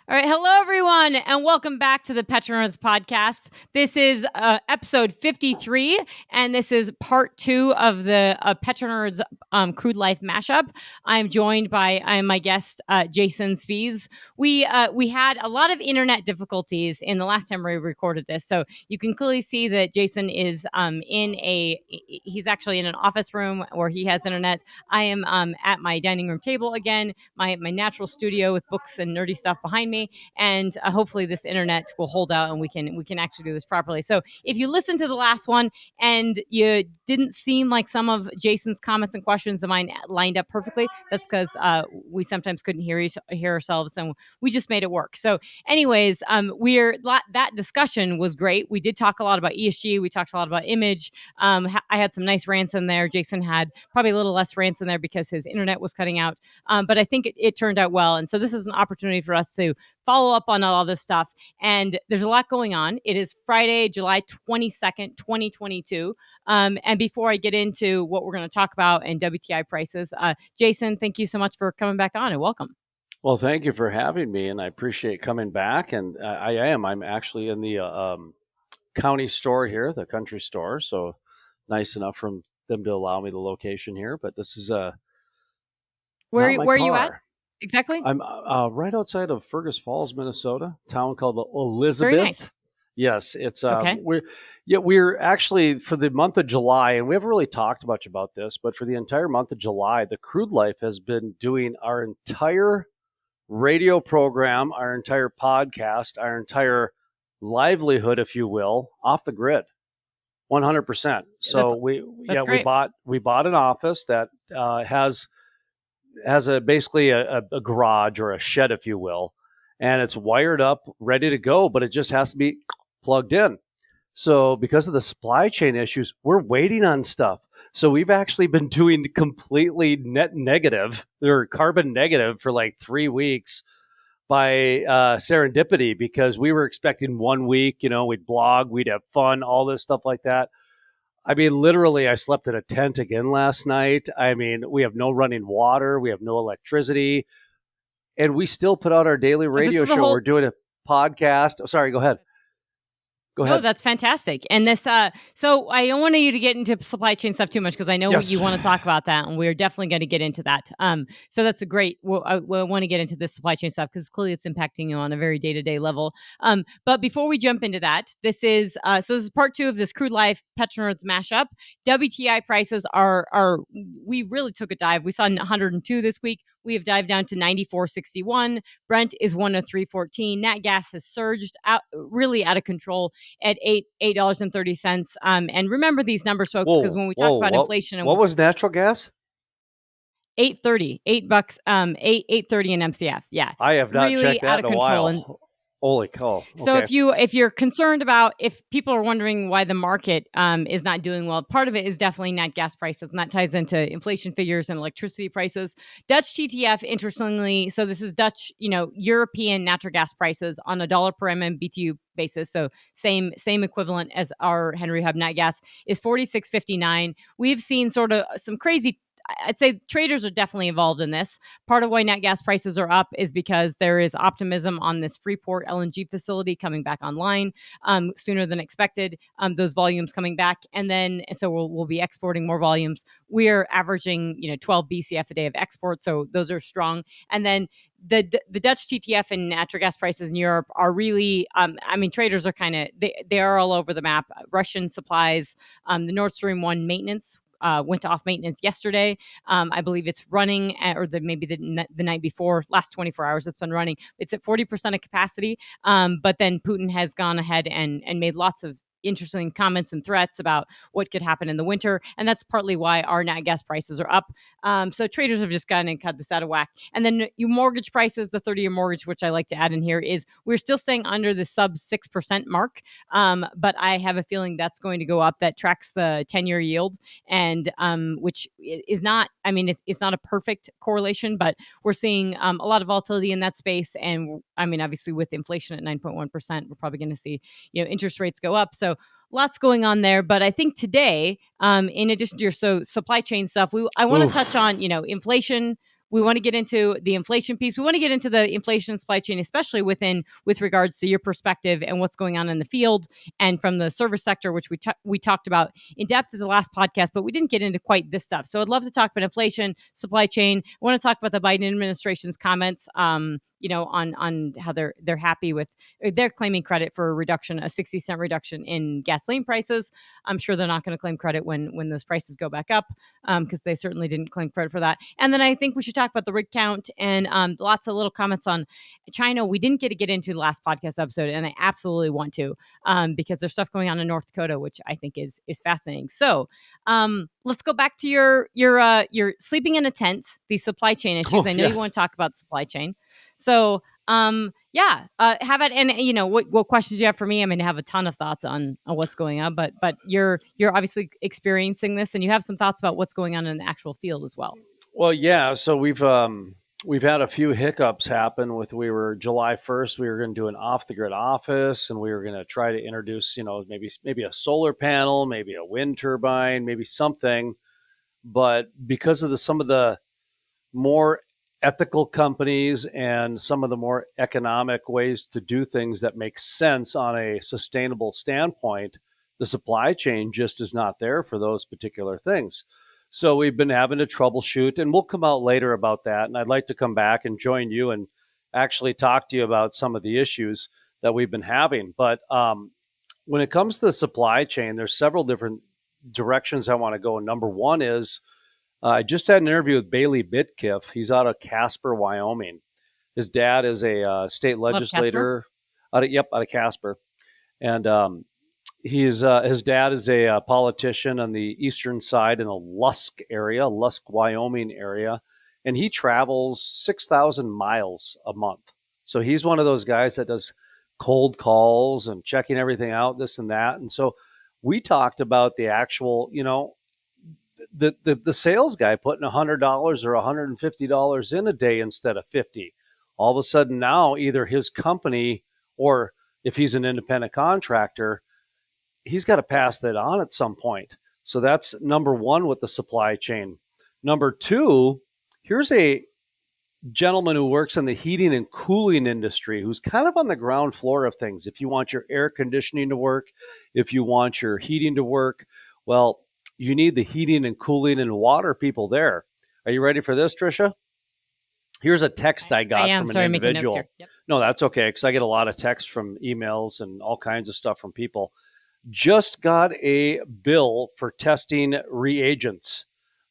All right. Hello, everyone, and welcome back to the PetroNerds podcast. This is episode 53, and this is part 2 of the PetroNerds Crude Life mashup. I'm joined by my guest, Jason Spiess. We had a lot of internet difficulties in the last time we recorded this, so you can clearly see that Jason is he's actually in an office room where he has internet. I am at my dining room table again, my natural studio with books and nerdy stuff behind me, and hopefully this internet will hold out and we can actually do this properly. So if you listen to the last one and you didn't seem like some of Jason's comments and questions of mine lined up perfectly, that's because we sometimes couldn't hear ourselves, and we just made it work. So anyways, that discussion was great. We did talk a lot about ESG. We talked a lot about image. I had some nice rants in there. Jason had probably a little less rants in there because his internet was cutting out. But I think it turned out well. And so this is an opportunity for us to follow up on all this stuff. And there's a lot going on. It is Friday, July 22nd, 2022. And before I get into what we're going to talk about and WTI prices, Jason, thank you so much for coming back on and welcome. Well, thank you for having me, and I appreciate coming back. And I'm actually in the county store here, the country store. So nice enough from them to allow me the location here. But this is where are you at exactly? I'm right outside of Fergus Falls, Minnesota, a town called Elizabeth. Very nice. Yes, it's okay. We're actually, for the month of July, and we haven't really talked much about this, but for the entire month of July, the Crude Life has been doing our entire radio program, our entire podcast, our entire livelihood, if you will, off the grid, 100%. So we bought an office that has basically a garage or a shed, if you will, and it's wired up, ready to go, but it just has to be plugged in. So because of the supply chain issues, we're waiting on stuff. So we've actually been doing completely net negative or carbon negative for like 3 weeks by serendipity, because we were expecting 1 week, we'd blog, we'd have fun, all this stuff like that. I mean, literally, I slept in a tent again last night. I mean, we have no running water. We have no electricity. And we still put out our daily radio show. We're doing a podcast. Oh, sorry, go ahead. Go ahead. Oh, that's fantastic. And this, so I don't want you to get into supply chain stuff too much because I know you want to talk about that, and we're definitely going to get into that. So that's a great. I want to get into this supply chain stuff because clearly it's impacting you on a very day-to-day level. But before we jump into that, this is this is part 2 of this Crude Life PetroNerds mashup. WTI prices are we really took a dive. We saw 102 this week. We have dived down to 94.61. Brent is 103.14. Nat gas has surged really out of control at $8.30. And remember these numbers, folks, because when we talk about inflation, what was natural gas? $8.30, $8, $8.30 an MCF. Yeah, I have not really checked that out of in a control. while. And holy cow! Okay. So if you're concerned about, if people are wondering why the market is not doing well, part of it is definitely nat gas prices, and that ties into inflation figures and electricity prices. Dutch TTF, interestingly, so this is Dutch, European natural gas prices on a $1 per MMBTU basis. So same equivalent as our Henry Hub nat gas is 46.59. We've seen sort of some crazy, I'd say traders are definitely involved in this. Part of why nat gas prices are up is because there is optimism on this Freeport LNG facility coming back online sooner than expected. Those volumes coming back, and then so we'll be exporting more volumes. We're averaging 12 BCF a day of export, so those are strong. And then the Dutch TTF and natural gas prices in Europe are really, traders are kind of, they are all over the map. Russian supplies, the Nord Stream 1 maintenance went off maintenance yesterday. I believe it's running, maybe the night before, last 24 hours it's been running. It's at 40% of capacity. But then Putin has gone ahead and made lots of interesting comments and threats about what could happen in the winter. And that's partly why our nat gas prices are up. So traders have just gotten and cut this out of whack. And then your mortgage prices, the 30-year mortgage, which I like to add in here, is we're still staying under the sub 6% mark. But I have a feeling that's going to go up. That tracks the 10-year yield, and which is not, it's not a perfect correlation, but we're seeing a lot of volatility in that space. And obviously with inflation at 9.1%, we're probably going to see, interest rates go up. So lots going on there. But I think today, in addition to your supply chain stuff, I want to touch on, inflation. We want to get into the inflation piece. We want to get into the inflation supply chain, especially with regards to your perspective and what's going on in the field and from the service sector, which we talked about in depth at the last podcast, but we didn't get into quite this stuff. So I'd love to talk about inflation, supply chain. I want to talk about the Biden administration's comments, on how they're happy with, they're claiming credit for a 60-cent reduction in gasoline prices. I'm sure they're not going to claim credit when those prices go back up, because they certainly didn't claim credit for that. And then I think we should talk about the rig count and lots of little comments on China. We didn't get into the last podcast episode, and I absolutely want to, because there's stuff going on in North Dakota, which I think is fascinating. So let's go back to your sleeping in a tent, these supply chain issues. I know you want to talk about the supply chain. So have it. And what questions you have for me? I mean, I have a ton of thoughts on what's going on, but you're obviously experiencing this, and you have some thoughts about what's going on in the actual field as well. Well, yeah. So we've had a few hiccups happen we were July 1st, we were going to do an off the grid office, and we were going to try to introduce, maybe a solar panel, maybe a wind turbine, maybe something. But because of some of the more ethical companies and some of the more economic ways to do things that make sense on a sustainable standpoint, the supply chain just is not there for those particular things. So we've been having to troubleshoot, and we'll come out later about that. And I'd like to come back and join you and actually talk to you about some of the issues that we've been having. But when it comes to the supply chain, there's several different directions I want to go. And number one is, I just had an interview with Bailey Bitkiff. He's out of Casper, Wyoming. His dad is a state legislator out of Casper. And his dad is a politician on the eastern side in the Lusk, Wyoming area. And he travels 6,000 miles a month. So he's one of those guys that does cold calls and checking everything out, this and that. And so we talked about the actual, the sales guy putting $100 or $150 in a day instead of 50. All of a sudden now, either his company, or if he's an independent contractor, he's got to pass that on at some point. So that's number one with the supply chain. Number two, here's a gentleman who works in the heating and cooling industry who's kind of on the ground floor of things. If you want your air conditioning to work, if you want your heating to work, well, you need the heating and cooling and water people there. Are you ready for this, Trisha? Here's a text I got from an individual. Yep. No, that's okay, because I get a lot of texts from emails and all kinds of stuff from people. Just got a bill for testing reagents.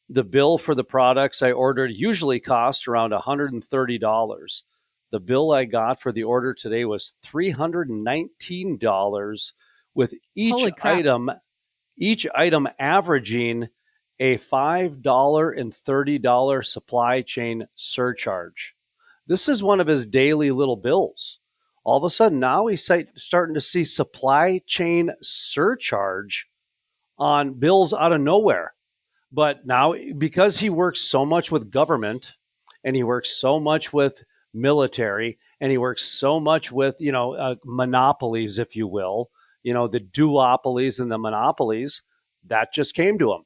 The bill for the products I ordered usually costs around $130. The bill I got for the order today was $319, with each item averaging a $5.30 supply chain surcharge. This is one of his daily little bills. All of a sudden, now he's starting to see supply chain surcharge on bills out of nowhere. But now, because he works so much with government, and he works so much with military, and he works so much with, monopolies, if you will, the duopolies and the monopolies, that just came to him.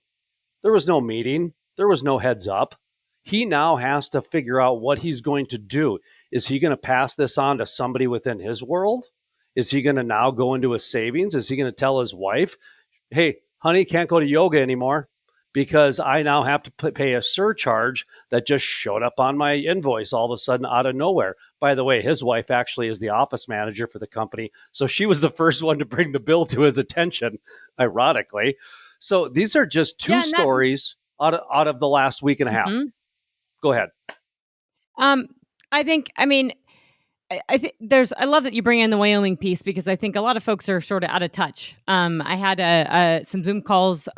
There was no meeting. There was no heads up. He now has to figure out what he's going to do. Is he going to pass this on to somebody within his world? Is he going to now go into his savings? Is he going to tell his wife, hey, honey, can't go to yoga anymore because I now have to pay a surcharge that just showed up on my invoice all of a sudden out of nowhere? By the way, his wife actually is the office manager for the company. So she was the first one to bring the bill to his attention, ironically. So these are just two stories out of the last week and a half. Mm-hmm. Go ahead. I think I love that you bring in the Wyoming piece, because I think a lot of folks are sort of out of touch. I had some Zoom calls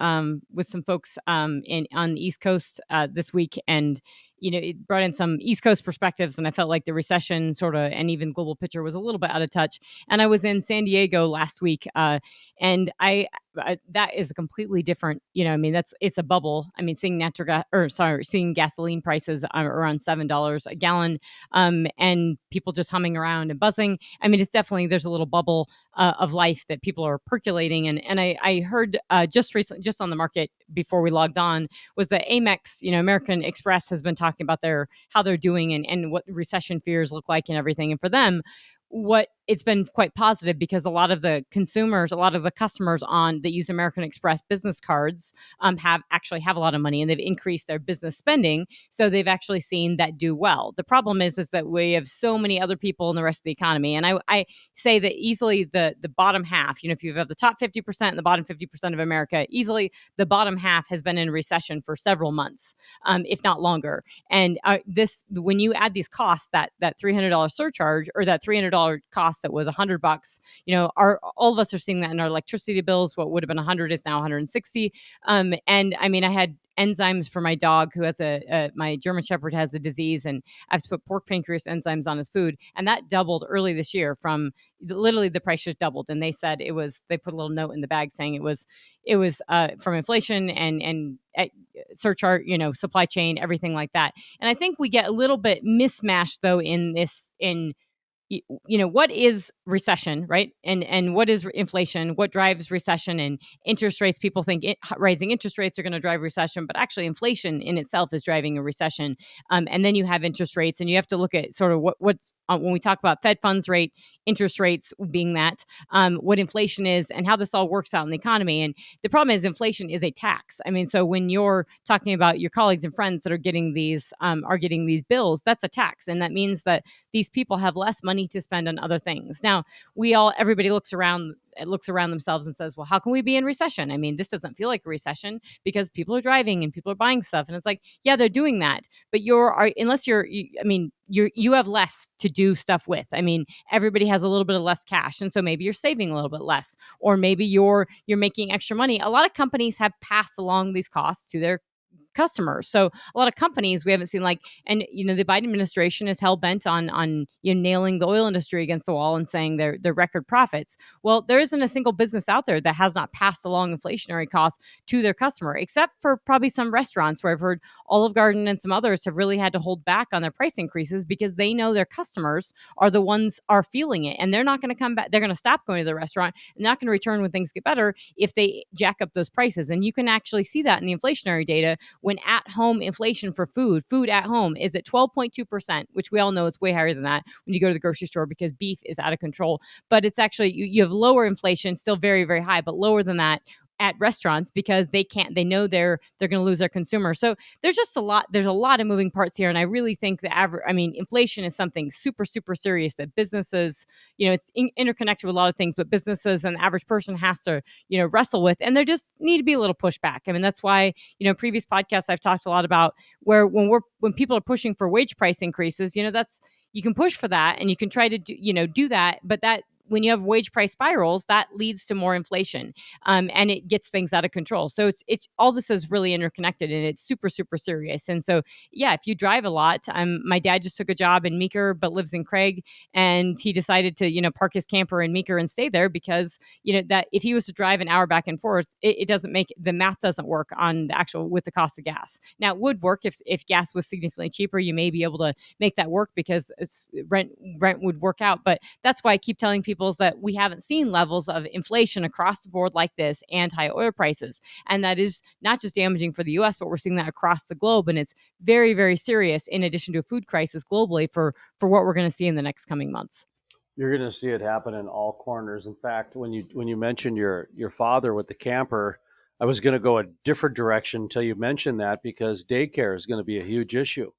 with some folks on the East Coast this week, and it brought in some East Coast perspectives, and I felt like the recession sort of, and even global picture, was a little bit out of touch. And I was in San Diego last week, and I that is a completely different, I mean, it's a bubble. I mean, seeing gasoline prices around $7 a gallon, and people just humming around and buzzing. I mean, it's definitely, there's a little bubble of life that people are percolating. And I heard just recently, just on the market before we logged on, was that Amex, American Express, has been talking about how they're doing, and what recession fears look like and everything. And for them, it's been quite positive, because a lot of the customers that use American Express business cards have a lot of money, and they've increased their business spending. So they've actually seen that do well. The problem is that we have so many other people in the rest of the economy. And I say that easily the bottom half, if you have the top 50% and the bottom 50% of America, easily the bottom half has been in recession for several months, if not longer. And when you add these costs, that $300 surcharge, or that $300 cost that was $100, all of us are seeing that in our electricity bills. What would have been 100 is now 160. And I mean, I had enzymes for my dog, who has my German Shepherd has a disease, and I have to put pork pancreas enzymes on his food, and that doubled early this year. From literally, the price just doubled, and they said they put a little note in the bag saying it was from inflation and surcharge, supply chain, everything like that. And I think we get a little bit mismatched, though, in what is recession, right? And what is inflation? What drives recession? And interest rates. People think rising interest rates are going to drive recession, but actually inflation in itself is driving a recession. And then you have interest rates, and you have to look at sort of what's when we talk about Fed funds rate, interest rates being that, what inflation is, and how this all works out in the economy. And the problem is, inflation is a tax. I mean, so when you're talking about your colleagues and friends that are getting these bills, that's a tax, and that means that these people have less money to spend on other things. Now, everybody looks around themselves and says, well, how can we be in recession? I mean, this doesn't feel like a recession, because people are driving and people are buying stuff. And it's like, yeah, they're doing that. But you have less to do stuff with. I mean, everybody has a little bit of less cash. And so maybe you're saving a little bit less, or maybe you're making extra money. A lot of companies have passed along these costs to their customers. So a lot of companies we haven't seen, and the Biden administration is hell bent on nailing the oil industry against the wall and saying they're record profits. Well, there isn't a single business out there that has not passed along inflationary costs to their customer, except for probably some restaurants, where I've heard Olive Garden and some others have really had to hold back on their price increases, because they know their customers are the ones are feeling it, and they're not going to come back. They're going to stop going to the restaurant and not going to return when things get better if they jack up those prices. And you can actually see that in the inflationary data, when at-home inflation for food at home is at 12.2%, which we all know it's way higher than that when you go to the grocery store, because beef is out of control. But it's actually, you have lower inflation, still very, very high, but lower than that at restaurants, because they know they're going to lose their consumer. So there's a lot of moving parts here. And I really think inflation is something super, super serious that businesses, it's interconnected with a lot of things, but businesses and the average person has to, wrestle with, and there just need to be a little pushback. I mean, that's why, previous podcasts I've talked a lot about when people are pushing for wage price increases, you can push for that, and you can try to do that, but that, when you have wage price spirals, that leads to more inflation, and it gets things out of control. So it's all, this is really interconnected, and it's super, super serious. And so, yeah, if you drive a lot, my dad just took a job in Meeker but lives in Craig, and he decided to park his camper in Meeker and stay there, because that if he was to drive an hour back and forth, it doesn't make the math doesn't work on the actual with the cost of gas. Now, it would work if gas was significantly cheaper. You may be able to make that work, because rent would work out. But that's why I keep telling people that we haven't seen levels of inflation across the board like this, and high oil prices. And that is not just damaging for the US, but we're seeing that across the globe. And it's very, very serious, in addition to a food crisis globally, for what we're going to see in the next coming months. You're going to see it happen in all corners. In fact, when you mentioned your father with the camper, I was going to go a different direction until you mentioned that, because daycare is going to be a huge issue.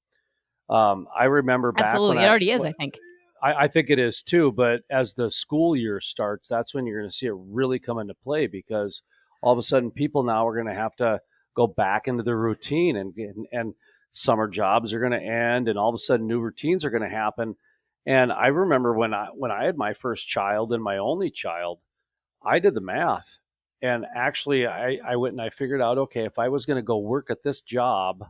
I remember back Absolutely, when it already is, I think. I think it is too, but as the school year starts, that's when you're going to see it really come into play, because all of a sudden people now are going to have to go back into their routine, and summer jobs are going to end, and all of a sudden new routines are going to happen. And I remember when I had my first child and my only child, I did the math, and actually I went and I figured out, okay, if I was going to go work at this job,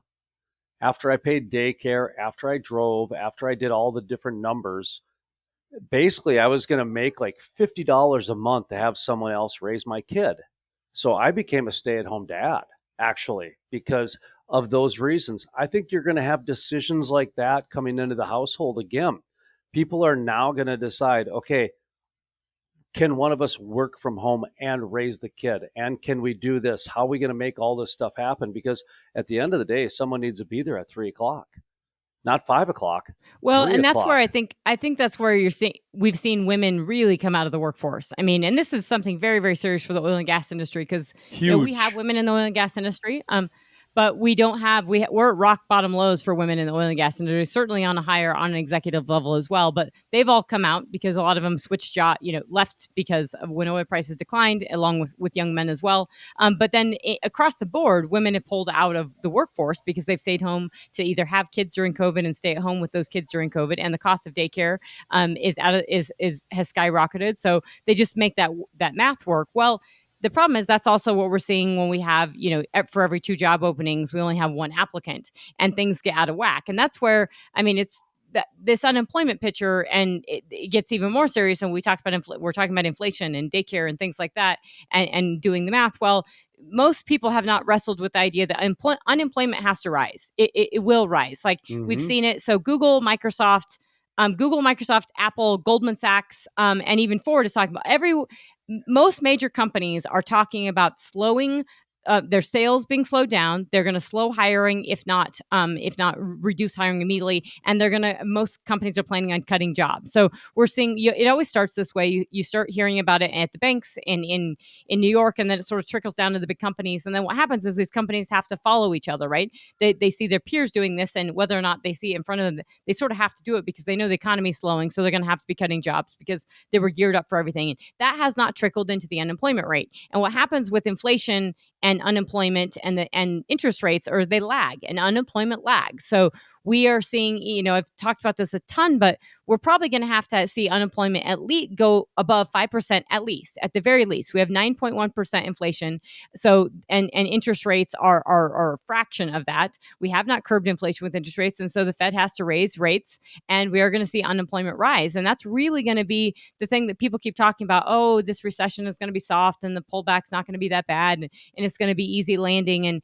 after I paid daycare, after I drove, after I did all the different numbers, basically I was going to make like $50 a month to have someone else raise my kid. So I became a stay-at-home dad, actually, because of those reasons. I think you're going to have decisions like that coming into the household again. People are now going to decide, okay, can one of us work from home and raise the kid? And can we do this? How are we going to make all this stuff happen? Because at the end of the day, someone needs to be there at 3 o'clock, not 5 o'clock, Well, three and that's where o'clock. I think that's where we've seen women really come out of the workforce. I mean, and this is something very, very serious for the oil and gas industry because we have Huge. women in the oil and gas industry, but we don't have we're at rock bottom lows for women in the oil and gas industry. Certainly on an executive level as well. But they've all come out because a lot of them switched left because of when oil prices declined, along with young men as well. But then across the board, women have pulled out of the workforce because they've stayed home to either have kids during COVID and stay at home with those kids during COVID, and the cost of daycare has skyrocketed. So they just make that math work. Well, the problem is that's also what we're seeing when we have, for every 2 job openings, we only have 1 applicant, and things get out of whack. And that's where, I mean, it's that this unemployment picture, and it gets even more serious. And we're talking about inflation and daycare and things like that, and doing the math. Well, most people have not wrestled with the idea that unemployment has to rise. It will rise. Like we've Hmm. seen it. So Google, Microsoft, Apple, Goldman Sachs, and even Ford is talking about most major companies are talking about slowing their sales being slowed down. They're going to slow hiring, if not reduce hiring immediately, and most companies are planning on cutting jobs. So we're seeing it always starts this way. You start hearing about it at the banks in New York, and then it sort of trickles down to the big companies. And then what happens is these companies have to follow each other, right? They see their peers doing this, and whether or not they see it in front of them, they sort of have to do it because they know the economy is slowing. So they're going to have to be cutting jobs because they were geared up for everything. And that has not trickled into the unemployment rate. And what happens with inflation and unemployment and interest rates, or they lag, and unemployment lags. So we are seeing, I've talked about this a ton, but we're probably going to have to see unemployment at least go above 5%, at the very least. We have 9.1% inflation. So, and interest rates are a fraction of that. We have not curbed inflation with interest rates. And so the Fed has to raise rates, and we are going to see unemployment rise. And that's really going to be the thing that people keep talking about. Oh, this recession is going to be soft, and the pullback's not going to be that bad, and it's going to be easy landing. And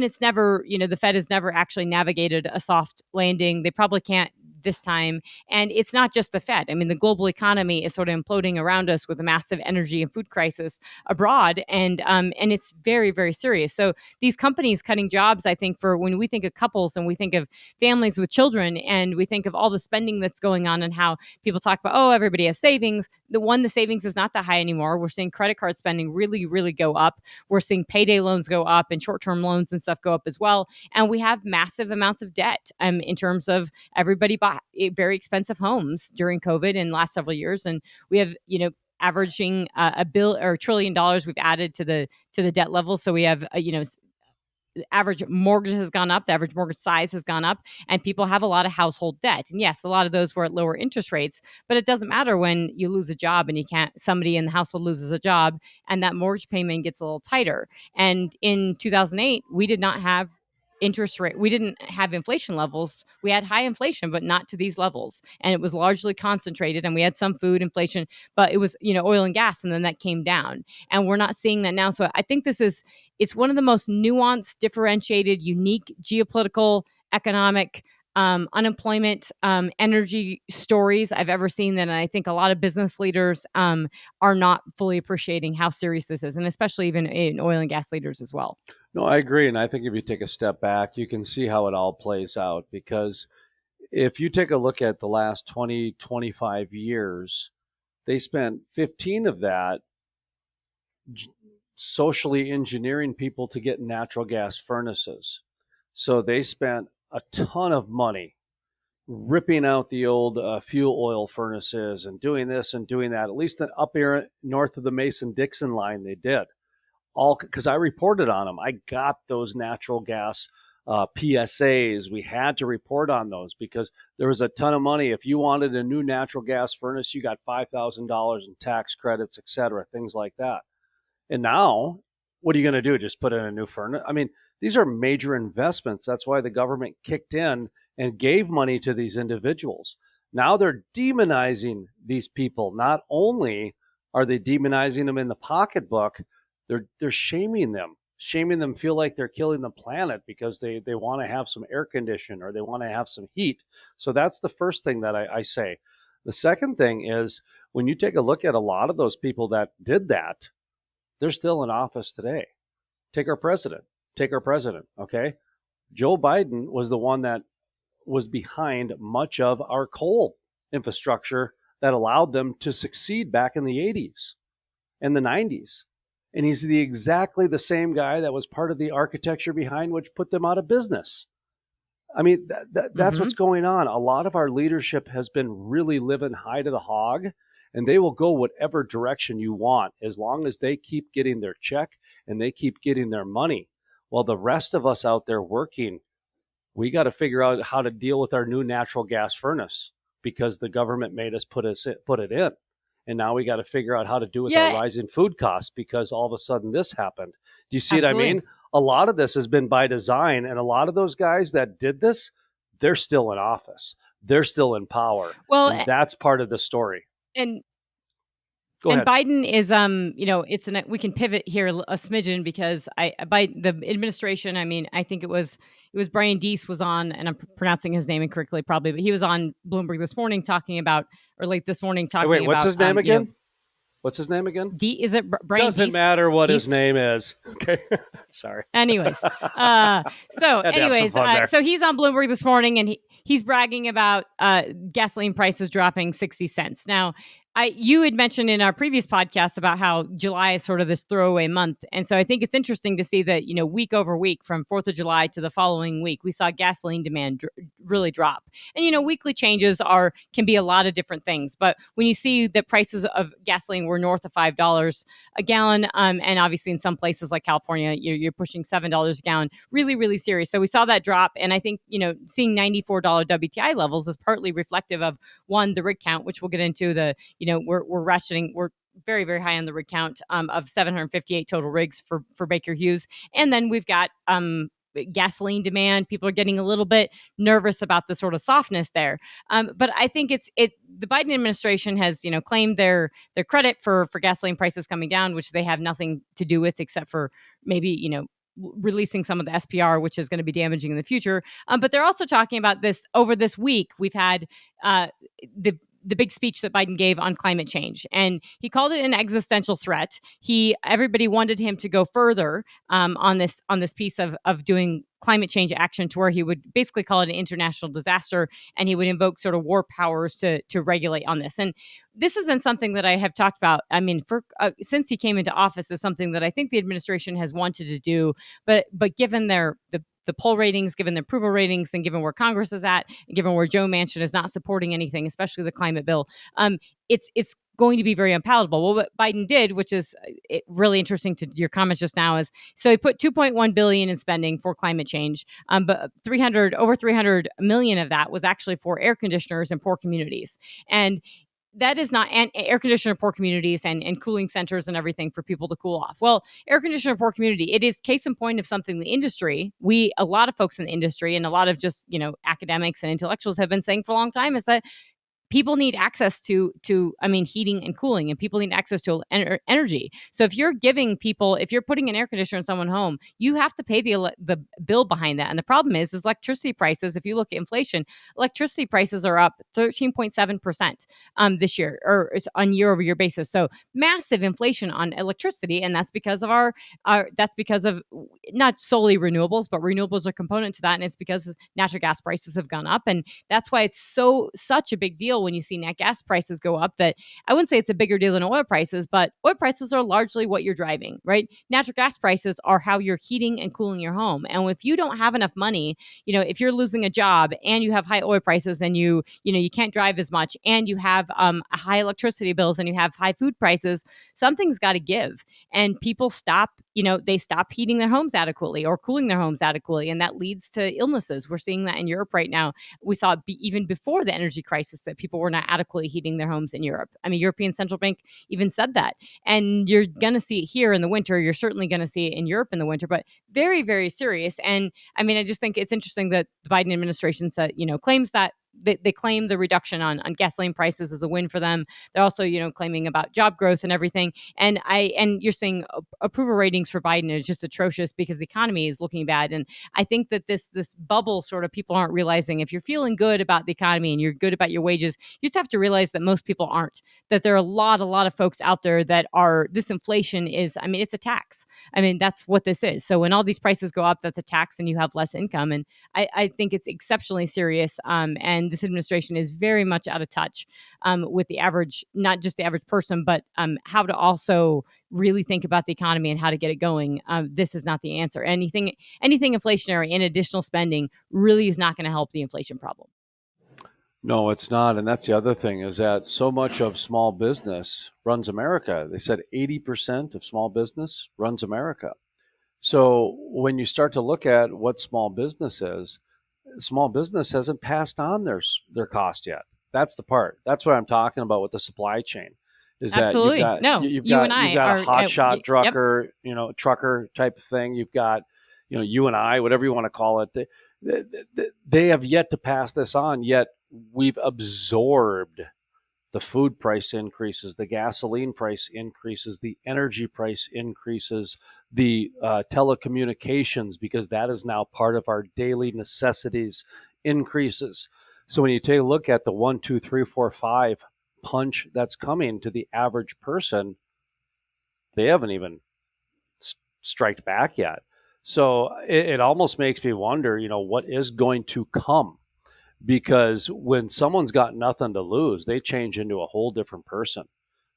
it's never, the Fed has never actually navigated a soft landing. They probably can't this time. And it's not just the Fed. I mean, the global economy is sort of imploding around us with a massive energy and food crisis abroad. And it's very, very serious. So these companies cutting jobs, I think, for when we think of couples and we think of families with children, and we think of all the spending that's going on, and how people talk about, oh, everybody has savings. The savings is not that high anymore. We're seeing credit card spending really, really go up. We're seeing payday loans go up, and short-term loans and stuff go up as well. And we have massive amounts of debt in terms of everybody bought very expensive homes during COVID in the last several years. And we have, averaging $1 trillion we've added to the debt level. So we have, the average mortgage has gone up, the average mortgage size has gone up, and people have a lot of household debt. And yes, a lot of those were at lower interest rates, but it doesn't matter when you lose a job and somebody in the household loses a job, and that mortgage payment gets a little tighter. And in 2008, we didn't have inflation levels. We had high inflation, but not to these levels. And it was largely concentrated, and we had some food inflation, but it was, oil and gas, and then that came down. And we're not seeing that now. So I think it's one of the most nuanced, differentiated, unique geopolitical, economic, unemployment, energy stories I've ever seen. That I think a lot of business leaders are not fully appreciating how serious this is, and especially even in oil and gas leaders as well. No, I agree. And I think if you take a step back, you can see how it all plays out. Because if you take a look at the last 20, 25 years, they spent 15 of that socially engineering people to get natural gas furnaces. So they spent a ton of money ripping out the old fuel oil furnaces and doing this and doing that. At least up here north of the Mason-Dixon line, they did. All because I reported on them. I got those natural gas PSAs. We had to report on those because there was a ton of money. If you wanted a new natural gas furnace, you got $5,000 in tax credits, et cetera, things like that. And now, what are you going to do? Just put in a new furnace? I mean, these are major investments. That's why the government kicked in and gave money to these individuals. Now they're demonizing these people. Not only are they demonizing them in the pocketbook, they're shaming them, feel like they're killing the planet because they want to have some air condition or they want to have some heat. So that's the first thing that I say. The second thing is when you take a look at a lot of those people that did that, they're still in office today. Take our president. Okay? Joe Biden was the one that was behind much of our coal infrastructure that allowed them to succeed back in the 80s and the 90s. And he's exactly the same guy that was part of the architecture behind which put them out of business. I mean, that's what's going on. A lot of our leadership has been really living high to the hog, and they will go whatever direction you want as long as they keep getting their check and they keep getting their money. While the rest of us out there working, we got to figure out how to deal with our new natural gas furnace because the government made us put it in. And now we got to figure out how to do with our rising food costs because all of a sudden this happened. Do you see what I mean? A lot of this has been by design, and a lot of those guys that did this, they're still in office. They're still in power. Well, and that's part of the story. And Biden is, we can pivot here a smidgen because by the administration, I mean, I think it was Brian Deese was on, and I'm pronouncing his name incorrectly probably, but he was on Bloomberg this morning talking about, or late this morning talking about. Wait, what's his name again? What's his name again? Is it Brian Deese? Doesn't matter what his name is. Okay. Sorry. Anyways. So he's on Bloomberg this morning and he's bragging about gasoline prices dropping 60 cents. Now, you had mentioned in our previous podcast about how July is sort of this throwaway month. And so I think it's interesting to see that, week over week from 4th of July to the following week, we saw gasoline demand really drop. And, weekly changes can be a lot of different things. But when you see that prices of gasoline were north of $5 a gallon, and obviously in some places like California, you're pushing $7 a gallon, really, really serious. So we saw that drop. And I think, seeing $94 WTI levels is partly reflective of, one, the rig count, which we'll get into we're ratcheting. We're very, very high on the rig count of 758 total rigs for Baker Hughes. And then we've got gasoline demand. People are getting a little bit nervous about the sort of softness there. But I think the Biden administration has, claimed their credit for gasoline prices coming down, which they have nothing to do with except for maybe, releasing some of the SPR, which is going to be damaging in the future. But they're also talking about this over this week. We've had the big speech that Biden gave on climate change. And he called it an existential threat. Everybody wanted him to go further on this piece of doing climate change action to where he would basically call it an international disaster, and he would invoke sort of war powers to regulate on this. And this has been something that I have talked about. I mean, since he came into office, is something that I think the administration has wanted to do, but given the poll ratings, given the approval ratings, and given where Congress is at, and given where Joe Manchin is not supporting anything, especially the climate bill, it's going to be very unpalatable. Well, what Biden did, which is really interesting to your comments just now, is so he put $2.1 billion in spending for climate change, but over 300 million of that was actually for air conditioners in poor communities. And that is not an air conditioner poor communities and cooling centers and everything for people to cool off. Well, air conditioner poor community, it is case in point of something the industry, a lot of folks in the industry and a lot of just, academics and intellectuals have been saying for a long time is that people need access to heating and cooling, and people need access to energy. So if you're putting an air conditioner in someone's home, you have to pay the bill behind that. And the problem is electricity prices. If you look at inflation, electricity prices are up 13.7% this year, or on year-over-year basis. So massive inflation on electricity, and that's because of that's because of not solely renewables, but renewables are a component to that, and it's because natural gas prices have gone up, and that's why it's such a big deal when you see nat gas prices go up. That I wouldn't say it's a bigger deal than oil prices, but oil prices are largely what you're driving, right? Natural gas prices are how you're heating and cooling your home. And if you don't have enough money, if you're losing a job and you have high oil prices and you can't drive as much and you have high electricity bills and you have high food prices, something's got to give. And people stop heating their homes adequately or cooling their homes adequately. And that leads to illnesses. We're seeing that in Europe right now. We saw it even before the energy crisis that people were not adequately heating their homes in Europe. I mean, European Central Bank even said that. And you're going to see it here in the winter. You're certainly going to see it in Europe in the winter, but very, very serious. And I mean, I just think it's interesting that the Biden administration said, claims that they claim the reduction on gasoline prices as a win for them. They're also, claiming about job growth and everything. And you're saying approval ratings for Biden is just atrocious because the economy is looking bad. And I think that this bubble sort of people aren't realizing, if you're feeling good about the economy and you're good about your wages, you just have to realize that most people aren't, that there are a lot of folks out there that are, this inflation is, it's a tax. That's what this is. So when all these prices go up, that's a tax and you have less income. And I think it's exceptionally serious. And this administration is very much out of touch with the average, not just the average person, but how to also really think about the economy and how to get it going. This is not the answer. Anything inflationary and additional spending really is not going to help the inflation problem. No, it's not. And that's the other thing, is that so much of small business runs America. They said 80% of small business runs America. So when you start to look at what small business is, small business hasn't passed on their cost yet. That's the part. That's what I'm talking about with the supply chain. Is Absolutely. that you've you got and I you've got are a hotshot yep. trucker type of thing. You've got you and I, whatever you want to call it. They have yet to pass this on. Yet we've absorbed the food price increases, the gasoline price increases, the energy price increases, the telecommunications, because that is now part of our daily necessities, increases. So when you take a look at the 1, 2, 3, 4, 5 punch that's coming to the average person, they haven't even striked back yet. So it almost makes me wonder, what is going to come? Because when someone's got nothing to lose, they change into a whole different person.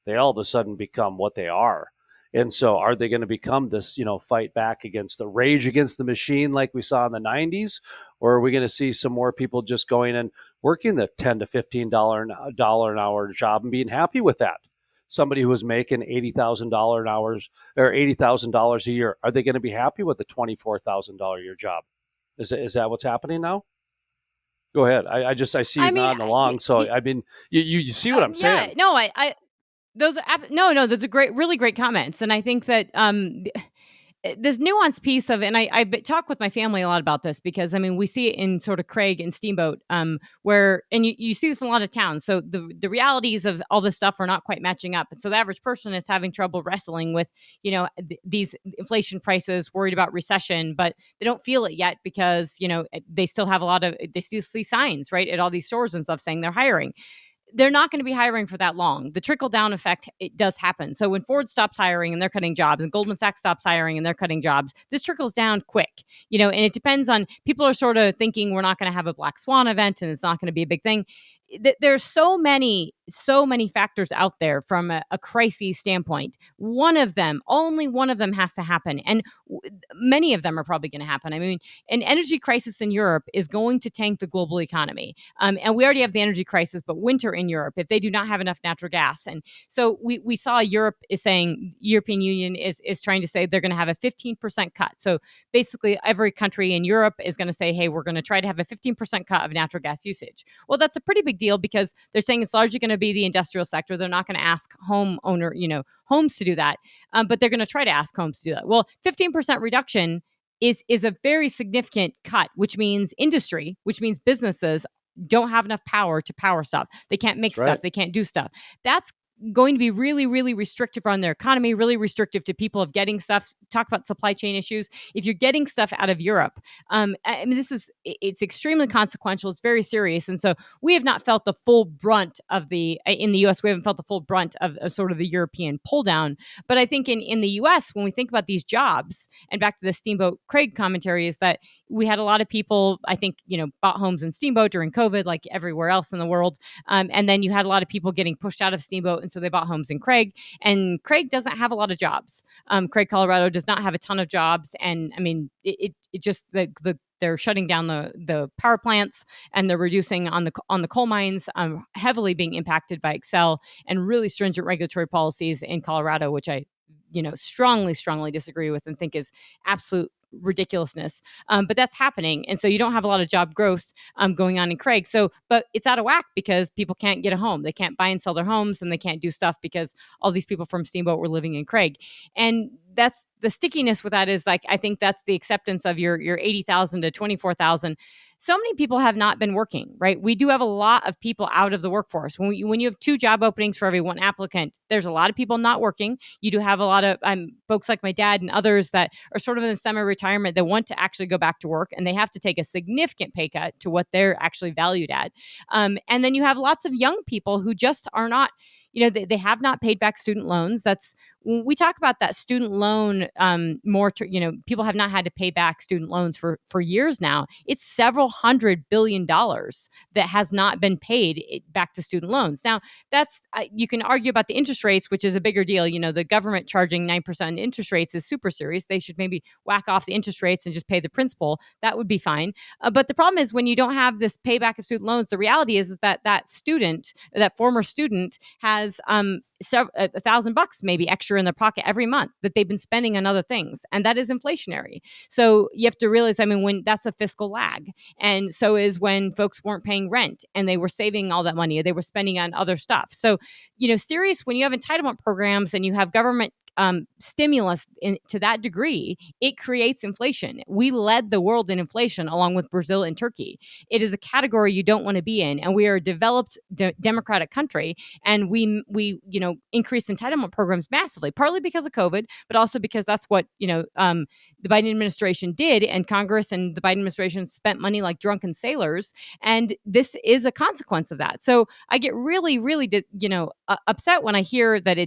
They all of a sudden become what they are. And so are they going to become this, fight back against the rage against the machine like we saw in the 90s? Or are we going to see some more people just going and working the $10 to $15 an hour job and being happy with that? Somebody who is making $80,000 an hour or $80,000 a year, are they going to be happy with a $24,000 a year job? Is that what's happening now? Go ahead. I see you nodding along. So you see what I'm saying? Yeah, no, those are really great comments, and I think that this nuanced piece of, and I talk with my family a lot about this because we see it in sort of Craig and Steamboat, where, and you see this in a lot of towns. So the realities of all this stuff are not quite matching up, and so the average person is having trouble wrestling with these inflation prices, worried about recession, but they don't feel it yet because they still see signs, right, at all these stores and stuff saying they're hiring. They're not going to be hiring for that long. The trickle down effect, it does happen. So when Ford stops hiring and they're cutting jobs, and Goldman Sachs stops hiring and they're cutting jobs, this trickles down quick, and it depends on, people are sort of thinking we're not going to have a black swan event and it's not going to be a big thing. There's so many factors out there from a crisis standpoint. Only one of them has to happen. And many of them are probably going to happen. An energy crisis in Europe is going to tank the global economy. And we already have the energy crisis, but winter in Europe, if they do not have enough natural gas. And so we saw European Union is trying to say they're going to have a 15% cut. So basically every country in Europe is going to say, hey, we're going to try to have a 15% cut of natural gas usage. Well, that's a pretty big deal because they're saying it's largely going to be the industrial sector. They're not going to ask homes to do that, but they're going to try to ask homes to do that. Well, 15% reduction is a very significant cut, which means industry, which means businesses don't have enough power to power stuff. They can't make stuff. They can't do stuff. That's going to be really, really restrictive on their economy, really restrictive to people of getting stuff. Talk about supply chain issues. If you're getting stuff out of Europe, it's extremely consequential. It's very serious. And so we have not felt the full brunt of in the US, we haven't felt the full brunt of sort of the European pull down. But I think in the US, when we think about these jobs, and back to the Steamboat Craig commentary, is that we had a lot of people, I think, bought homes in Steamboat during COVID, like everywhere else in the world. And then you had a lot of people getting pushed out of Steamboat, and so they bought homes in Craig. And Craig doesn't have a lot of jobs. Craig, Colorado does not have a ton of jobs. And it just, they're shutting down the power plants, and they're reducing on the coal mines, heavily being impacted by Excel and really stringent regulatory policies in Colorado, which I strongly disagree with and think is absolute ridiculousness. But that's happening. And so you don't have a lot of job growth going on in Craig. So, but it's out of whack because people can't get a home. They can't buy and sell their homes, and they can't do stuff because all these people from Steamboat were living in Craig. And that's the stickiness with that, is like, I think that's the acceptance of your 80,000 to 24,000. so many people have not been working, right? We do have a lot of people out of the workforce. When you have 2 job openings for every 1 applicant, there's a lot of people not working. You do have a lot of folks like my dad and others that are sort of in semi-retirement that want to actually go back to work, and they have to take a significant pay cut to what they're actually valued at. And then you have lots of young people who just are not, they have not paid back student loans. That's we talk about that student loan more to, people have not had to pay back student loans for years now. It's several $100 billion that has not been paid back to student loans. Now, that's you can argue about the interest rates, which is a bigger deal. The government charging 9% interest rates is super serious. They should maybe whack off the interest rates and just pay the principal. That would be fine. But the problem is when you don't have this payback of student loans, the reality is that student, that former student, has $1,000 maybe extra in their pocket every month that they've been spending on other things, and that is inflationary. So you have to realize, when that's a fiscal lag, and so is when folks weren't paying rent and they were saving all that money or they were spending on other stuff. So serious, when you have entitlement programs and you have government stimulus to that degree, it creates inflation. We led the world in inflation along with Brazil and Turkey. It is a category you don't want to be in, and we are a developed democratic country, and we increased entitlement programs massively, partly because of COVID, but also because that's what the Biden administration did, and Congress and the Biden administration spent money like drunken sailors, and this is a consequence of that. So I get really, really, upset when I hear that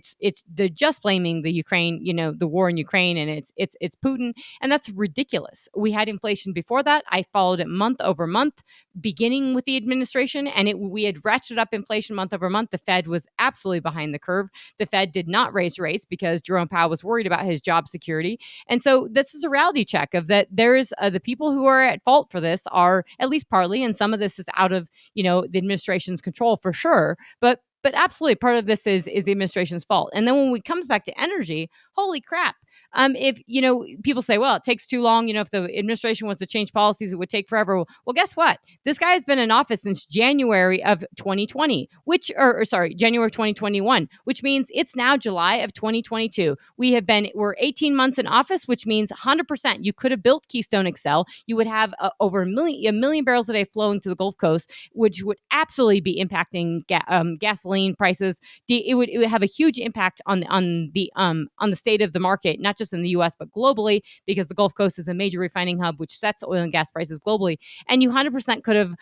they're just blaming the Ukraine, the war in Ukraine, and it's Putin, and that's ridiculous. We had inflation before that. I followed it month over month, beginning with the administration, and we had ratcheted up inflation month over month. The Fed was absolutely behind the curve. The Fed did not raise rates because Jerome Powell was worried about his job security, and so this is a reality check of that. There is the people who are at fault for this are at least partly, and some of this is out of the administration's control for sure, but absolutely part of this is the administration's fault. And then when it comes back to energy, holy crap. If people say, well, it takes too long, if the administration wants to change policies, it would take forever. Well, guess what? This guy has been in office since January of 2020, January 2021, which means it's now July of 2022. We're 18 months in office, which means 100%. You could have built Keystone XL. You would have over a million barrels a day flowing to the Gulf Coast, which would absolutely be impacting gasoline prices. It would have a huge impact on the state of the market, not just in the U.S. but globally, because the Gulf Coast is a major refining hub, which sets oil and gas prices globally. And you 100% could have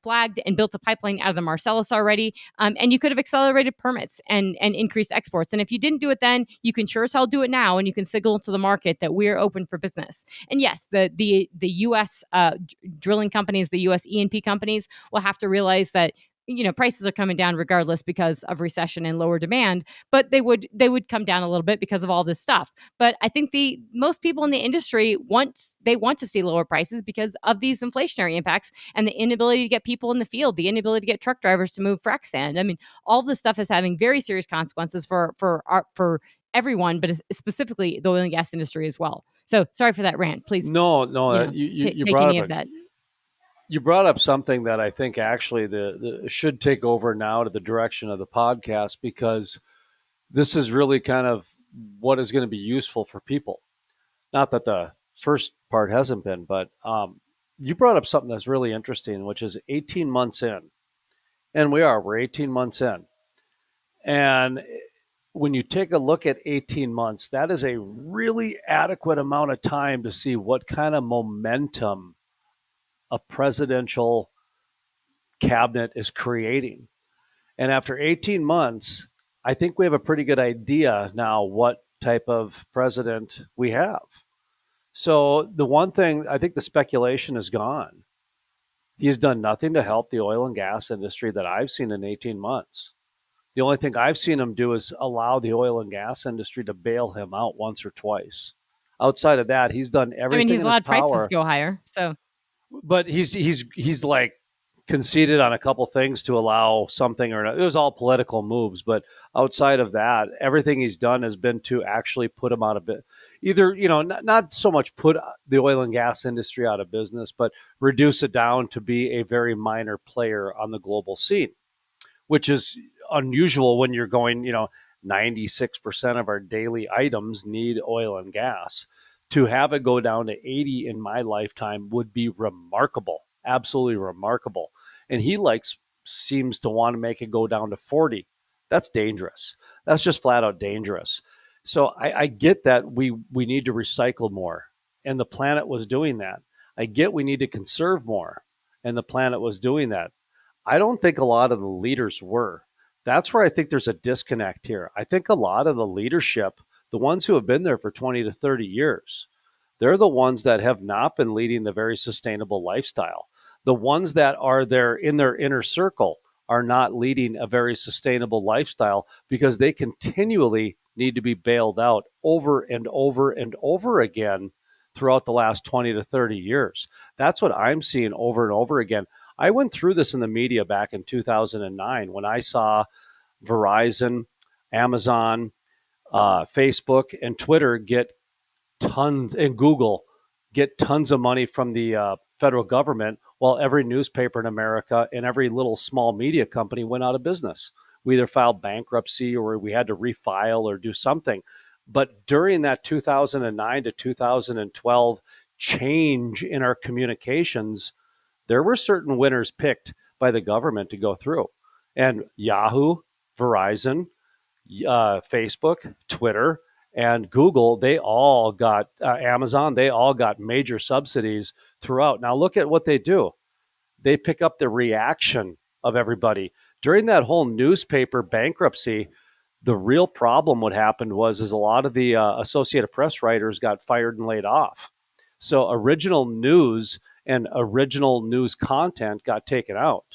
flagged and built a pipeline out of the Marcellus already, and you could have accelerated permits and increased exports. And if you didn't do it then, you can sure as hell do it now, and you can signal to the market that we're open for business. And yes, the U.S. Drilling companies, the U.S. E&P companies will have to realize that prices are coming down regardless because of recession and lower demand, but they would come down a little bit because of all this stuff. But I think most people in the industry want to see lower prices because of these inflationary impacts and the inability to get people in the field, the inability to get truck drivers to move frac sand. I mean, all this stuff is having very serious consequences for everyone, but specifically the oil and gas industry as well. So sorry for that rant. Please, No, take brought any up of that. You brought up something that I think actually the should take over now to the direction of the podcast, because this is really kind of what is going to be useful for people. Not that the first part hasn't been, but you brought up something that's really interesting, which is 18 months in. And we're 18 months in. And when you take a look at 18 months, that is a really adequate amount of time to see what kind of momentum a presidential cabinet is creating. And after 18 months, I think we have a pretty good idea now what type of president we have. So the one thing, I think the speculation is gone. He's done nothing to help the oil and gas industry that I've seen in 18 months. The only thing I've seen him do is allow the oil and gas industry to bail him out once or twice. Outside of that, he's done everything He's in allowed his power. prices to go higher. So, but he's like conceded on a couple things to allow something or another. It was all political moves, but outside of that, everything he's done has been to actually put him out of bit. Either, not so much put the oil and gas industry out of business, but reduce it down to be a very minor player on the global scene, which is unusual when you're going, 96% of our daily items need oil and gas. To have it go down to 80 in my lifetime would be remarkable. absolutely remarkable. And he seems to want to make it go down to 40. That's dangerous. That's just flat out dangerous. So I get that we need to recycle more, and the planet was doing that. I get we need to conserve more, and the planet was doing that. I don't think a lot of the leaders were. That's where I think there's a disconnect here. I think a lot of the leadership, the ones who have been there for 20 to 30 years, they're the ones that have not been leading the very sustainable lifestyle. The ones that are there in their inner circle are not leading a very sustainable lifestyle because they continually need to be bailed out over and over and over again throughout the last 20 to 30 years. That's what I'm seeing over and over again. I went through this in the media back in 2009 when I saw Verizon, Amazon, Facebook, and Twitter get tons, and Google get tons of money from the federal government, while every newspaper in America and every little small media company went out of business. We either filed bankruptcy or we had to refile or do something. But during that 2009 to 2012 change in our communications, there were certain winners picked by the government to go through. And Yahoo, Verizon, Facebook, Twitter, and Google, they all got, Amazon, they all got major subsidies throughout. Now look at what they do. They pick up the reaction of everybody. During that whole newspaper bankruptcy, the real problem what happened was is a lot of the Associated Press writers got fired and laid off. So original news and original news content got taken out.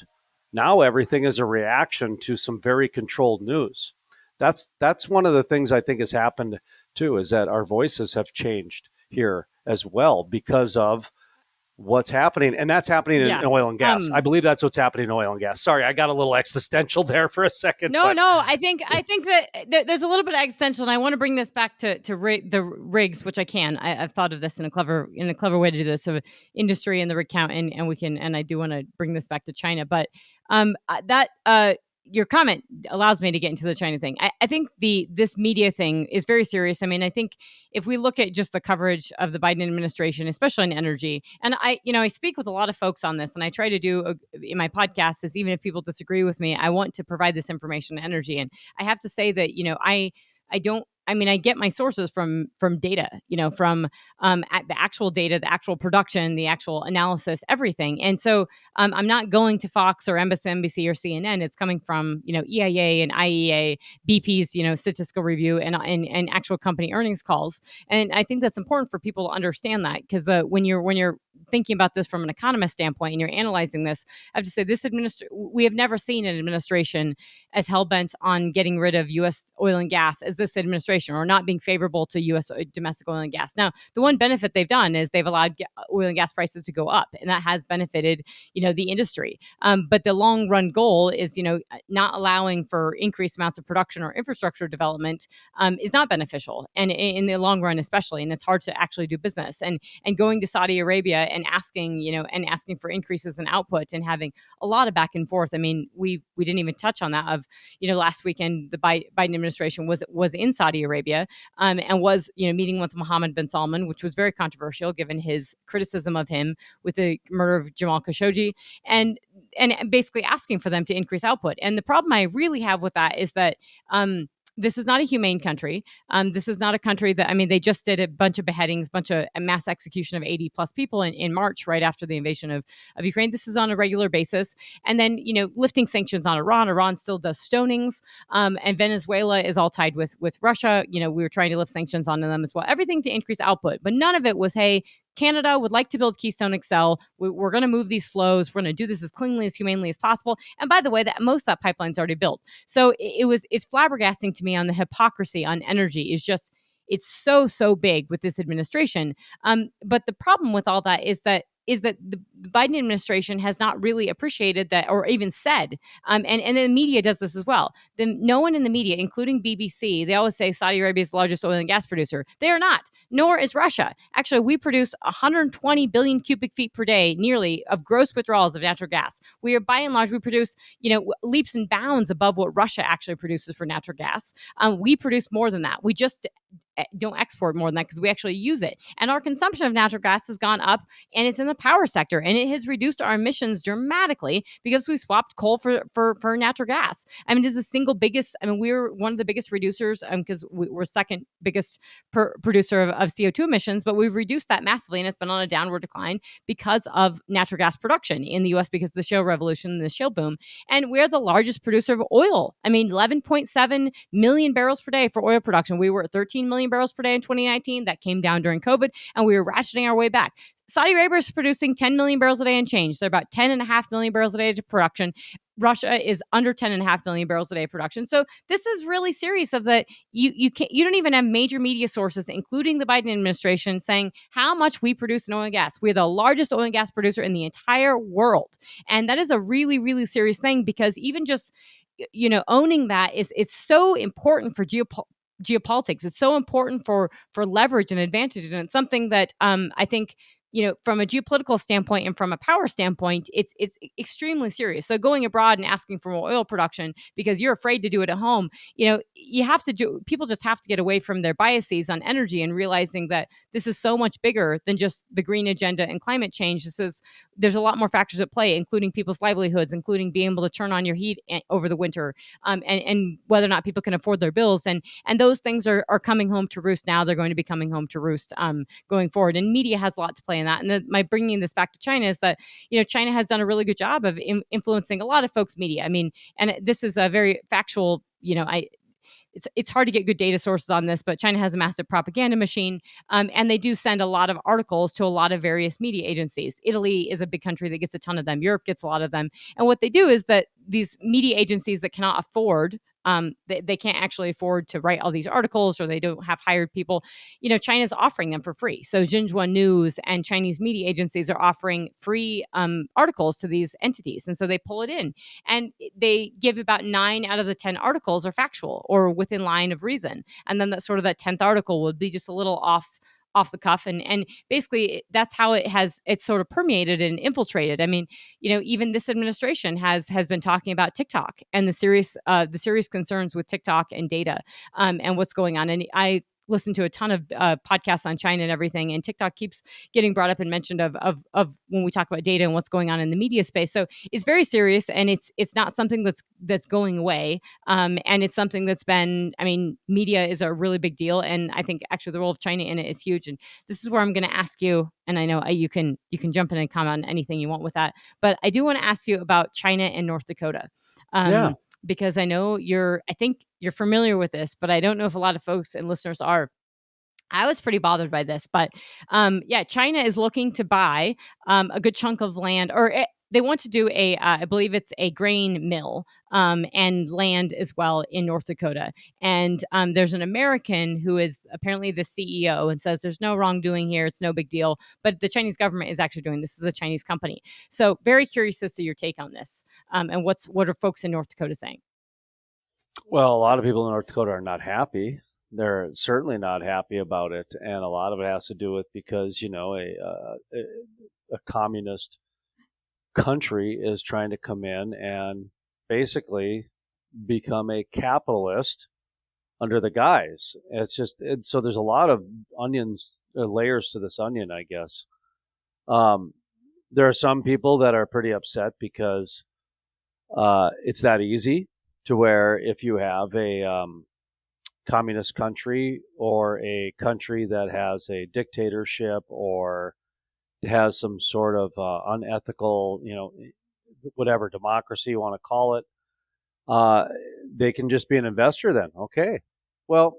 Now everything is a reaction to some very controlled news. That's one of the things I think has happened too, is that our voices have changed here as well because of what's happening, and that's happening in oil and gas. I believe that's what's happening in oil and gas. Sorry, I got a little existential there for a second. No, I think that there's a little bit of existential, and I want to bring this back to the rigs, which I can. I've thought of this in a clever way to do this. So industry and the rig count, and we can, and I do want to bring this back to China, but that your comment allows me to get into the China thing. I think this media thing is very serious. I mean, I think if we look at just the coverage of the Biden administration, especially in energy, and I speak with a lot of folks on this, and I try to do in my podcast is, even if people disagree with me, I want to provide this information on energy. And I have to say that, I don't. I mean, I get my sources from data, from at the actual data, the actual production, the actual analysis, everything. And so I'm not going to Fox or MSNBC or CNN. It's coming from, EIA and IEA, BP's, statistical review and actual company earnings calls. And I think that's important for people to understand that, because when you're thinking about this from an economist standpoint and you're analyzing this, I have to say we have never seen an administration as hell-bent on getting rid of U.S. oil and gas as this administration, or not being favorable to U.S. domestic oil and gas. Now, the one benefit they've done is they've allowed oil and gas prices to go up, and that has benefited, the industry. But the long-run goal is, not allowing for increased amounts of production or infrastructure development is not beneficial, and in the long run, especially. And it's hard to actually do business. And going to Saudi Arabia and asking for increases in output and having a lot of back and forth. I mean, we didn't even touch on that. Of last weekend, the Biden administration was in Saudi Arabia and was meeting with Mohammed bin Salman, which was very controversial given his criticism of him with the murder of Jamal Khashoggi, and basically asking for them to increase output. And the problem I really have with that is that this is not a humane country. This is not a country that, they just did a bunch of beheadings, a mass execution of 80 plus people in March, right after the invasion of Ukraine. This is on a regular basis. And then, lifting sanctions on Iran. Iran still does stonings. And Venezuela is all tied with Russia. We were trying to lift sanctions on them as well. Everything to increase output. But none of it was, hey, Canada would like to build Keystone XL. We're going to move these flows. We're going to do this as cleanly, as humanely as possible. And by the way, that most of that pipeline's already built. So it's flabbergasting to me on the hypocrisy on energy. It's so big with this administration. But the problem with all that is that the Biden administration has not really appreciated that, or even said, and the media does this as well. Then no one in the media, including BBC, they always say Saudi Arabia is the largest oil and gas producer. They are not, nor is Russia. Actually, we produce 120 billion cubic feet per day, nearly, of gross withdrawals of natural gas. We are, by and large, we produce, leaps and bounds above what Russia actually produces for natural gas. We produce more than that. We just don't export more than that because we actually use it. And our consumption of natural gas has gone up, and it's in the power sector, and it has reduced our emissions dramatically because we swapped coal for natural gas. I mean, it is the single biggest. I mean, we're one of the biggest reducers because we're second biggest producer of CO2 emissions, but we've reduced that massively, and it's been on a downward decline because of natural gas production in the U.S. because of the shale revolution, the shale boom. And we're the largest producer of oil. I mean, 11.7 million barrels per day for oil production. We were at 13 million barrels per day in 2019. That came down during COVID, and we were ratcheting our way back. Saudi Arabia is producing 10 million barrels a day and change. They're about 10.5 million barrels a day to production. Russia is under 10.5 million barrels a day of production. So this is really serious of that. You don't even have major media sources, including the Biden administration, saying how much we produce in oil and gas. We're the largest oil and gas producer in the entire world. And that is a really, really serious thing because even just, owning that it's so important for geopolitics. It's so important for leverage and advantage. And it's something that I think, from a geopolitical standpoint and from a power standpoint, it's extremely serious. So going abroad and asking for more oil production because you're afraid to do it at home, you have to people just have to get away from their biases on energy and realizing that this is so much bigger than just the green agenda and climate change. There's a lot more factors at play, including people's livelihoods, including being able to turn on your heat over the winter, and whether or not people can afford their bills. And those things are coming home to roost now. They're going to be coming home to roost going forward. And media has a lot to play in that. And my bringing this back to China is that, China has done a really good job of influencing a lot of folks' media. I mean, and this is a very factual, it's hard to get good data sources on this, but China has a massive propaganda machine, and they do send a lot of articles to a lot of various media agencies. Italy is a big country that gets a ton of them. Europe gets a lot of them. And what they do is that these media agencies that cannot afford, they can't actually afford to write all these articles, or they don't have hired people. China's offering them for free. So Xinhua News and Chinese media agencies are offering free articles to these entities, and so they pull it in, and they give about 9 out of the 10 articles are factual or within line of reason, and then that 10th article would be just a little off the cuff, and basically that's how it's sort of permeated and infiltrated. I mean, even this administration has been talking about TikTok and the serious concerns with TikTok and data, and what's going on. And I listen to a ton of podcasts on China and everything, and TikTok keeps getting brought up and mentioned of when we talk about data and what's going on in the media space. So it's very serious, and it's not something that's going away, and it's something that's been. I mean, media is a really big deal, and I think actually the role of China in it is huge. And this is where I'm going to ask you, and I know you can jump in and comment on anything you want with that, but I do want to ask you about China and North Dakota. Yeah. Because I know I think you're familiar with this, but I don't know if a lot of folks and listeners are. I was pretty bothered by this, but China is looking to buy a good chunk of land, or they want to do I believe it's a grain mill and land as well in North Dakota. And there's an American who is apparently the CEO and says there's no wrongdoing here, it's no big deal. But the Chinese government is actually doing this. This is a Chinese company. So very curious as to your take on this, and what are folks in North Dakota saying? Well, a lot of people in North Dakota are not happy. They're certainly not happy about it, and a lot of it has to do with because a communist country is trying to come in and basically become a capitalist under the guise. So there's a lot of layers to this onion, I guess. There are some people that are pretty upset because it's that easy to where if you have a communist country or a country that has a dictatorship or has some sort of unethical, whatever democracy you want to call it, they can just be an investor then. Okay. Well,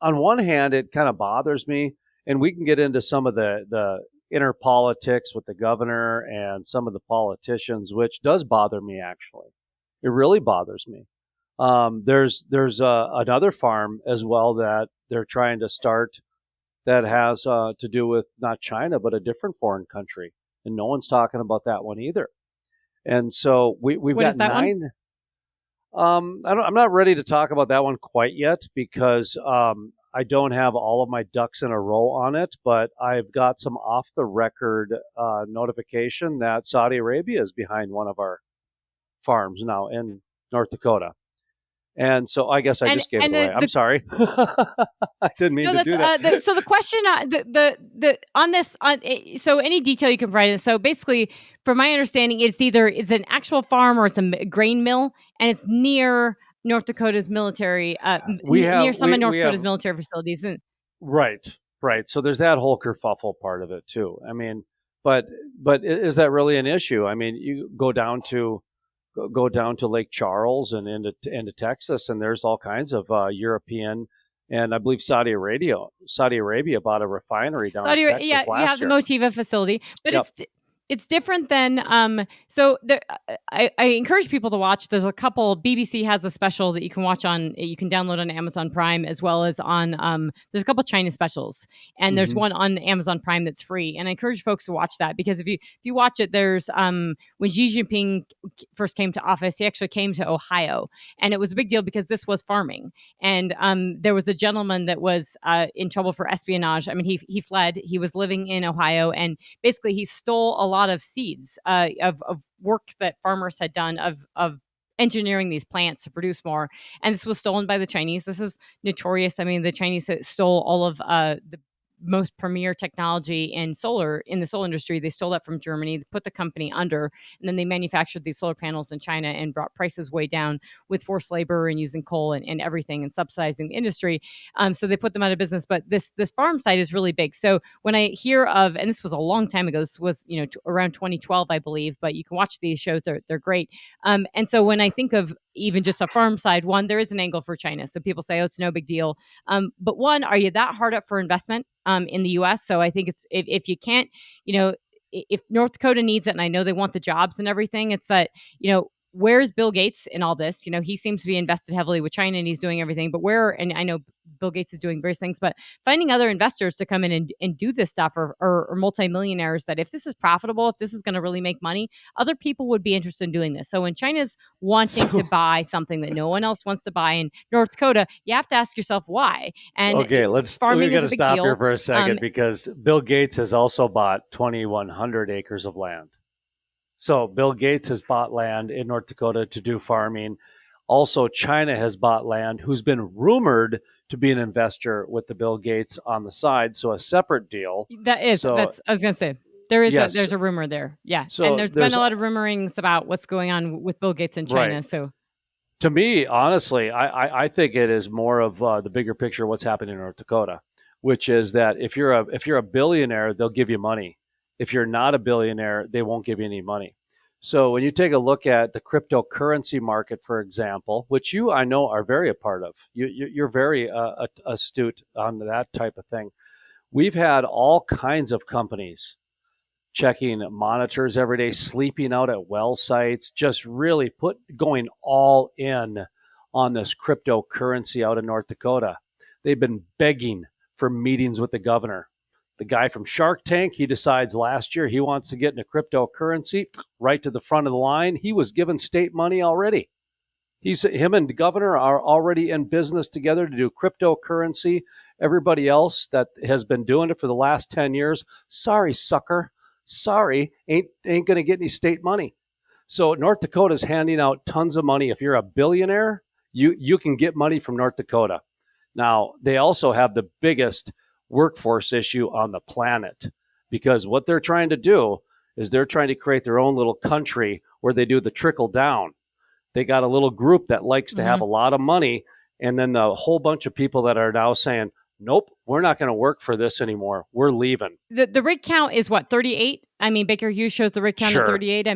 on one hand, it kind of bothers me, and we can get into some of the inner politics with the governor and some of the politicians, which does bother me, actually. It really bothers me. There's another farm as well that they're trying to start that has to do with not China, but a different foreign country. And no one's talking about that one either. And so we've What got is that 9. I'm not ready to talk about that one quite yet because I don't have all of my ducks in a row on it, but I've got some off the record notification that Saudi Arabia is behind one of our farms now in North Dakota. And so I guess I just gave it away. I'm sorry. I didn't mean to do that. So the question, the on this, so any detail you can provide. So basically, from my understanding, it's an actual farm or it's a grain mill, and it's near North Dakota's military, near some of North Dakota's military facilities. Right. So there's that whole kerfuffle part of it too. I mean, but is that really an issue? I mean, you go down to Lake Charles and into Texas, and there's all kinds of European, and I believe Saudi Arabia bought a refinery down in Texas last year. You have the Motiva facility, but it's different than so there, I encourage people to watch. There's a couple. BBC has a special that you can watch you can download on Amazon Prime, as well as on there's a couple China specials, and there's one on Amazon Prime that's free. And I encourage folks to watch that, because if you watch it, there's when Xi Jinping first came to office, he actually came to Ohio, and it was a big deal because this was farming, and there was a gentleman that was in trouble for espionage. I mean, he fled. He was living in Ohio, and basically he stole a lot of seeds of work that farmers had done of engineering these plants to produce more, and this was stolen by the Chinese. This is notorious. I mean, the Chinese stole all of the most premier technology in the solar industry. They stole that from Germany, put the company under, and then they manufactured these solar panels in China and brought prices way down with forced labor and using coal and everything and subsidizing the industry. So they put them out of business. But this farm site is really big. So when I hear of, and this was a long time ago, this was around 2012, I believe, but you can watch these shows. They're great. And so when I think of even just a farm side, one, there is an angle for China. So people say, oh, it's no big deal. But one, are you that hard up for investment in the U.S.? So I think it's if you can't, if North Dakota needs it, and I know they want the jobs and everything, it's that, where's Bill Gates in all this? He seems to be invested heavily with China and he's doing everything, but and I know Bill Gates is doing various things, but finding other investors to come in and do this stuff, or multimillionaires, that if this is profitable, if this is going to really make money, other people would be interested in doing this. So when China's wanting to buy something that no one else wants to buy in North Dakota, you have to ask yourself why. And okay, we're going to stop here for a second, because Bill Gates has also bought 2,100 acres of land. So Bill Gates has bought land in North Dakota to do farming. Also, China has bought land, who's been rumored to be an investor with the Bill Gates on the side. So a separate deal. I was going to say, there's a rumor there. Yeah. So and there's been a lot of rumorings about what's going on with Bill Gates in China. Right. So to me, honestly, I think it is more of the bigger picture of what's happening in North Dakota, which is that if you're a billionaire, they'll give you money. If you're not a billionaire, they won't give you any money. So when you take a look at the cryptocurrency market, for example, which I know are very a part of, you're very astute on that type of thing. We've had all kinds of companies checking monitors every day, sleeping out at well sites, just really going all in on this cryptocurrency out in North Dakota. They've been begging for meetings with the governor. The guy from Shark Tank, he decides last year he wants to get into cryptocurrency, right to the front of the line. He was given state money already. Him and the governor are already in business together to do cryptocurrency. Everybody else that has been doing it for the last 10 years, sorry, sucker. Sorry, ain't going to get any state money. So North Dakota is handing out tons of money. If you're a billionaire, you can get money from North Dakota. Now, they also have the biggest workforce issue on the planet, because what they're trying to do is they're trying to create their own little country where they do the trickle down. They got a little group that likes to have a lot of money, and then the whole bunch of people that are now saying, nope, we're not going to work for this anymore. We're leaving. The rig count is what, 38? I mean, Baker Hughes shows the rig count at 38. I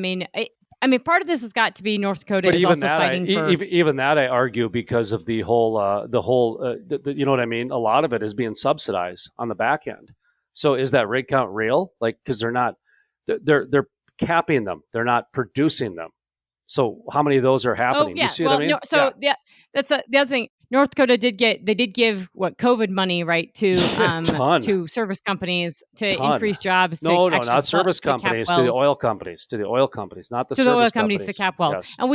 mean, part of this has got to be North Dakota is also fighting for... Even that, I argue, because of the whole, you know what I mean? A lot of it is being subsidized on the back end. So is that rig count real? Like, because they're capping them. They're not producing them. So how many of those are happening? Oh, yeah. You see what I mean? That's the other thing. North Dakota did give COVID money, right, to service companies to increase jobs. No, not service companies, to the oil companies, not the service companies. To the oil companies to cap wells. Yes. And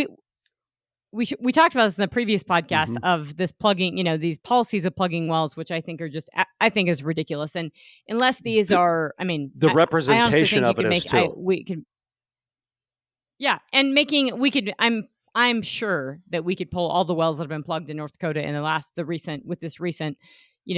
we talked about this in the previous podcast of this plugging, these policies of plugging wells, which I think are is ridiculous. And unless these are, the representation of it is too. Yeah, and I'm sure that we could pull all the wells that have been plugged in North Dakota in this recent,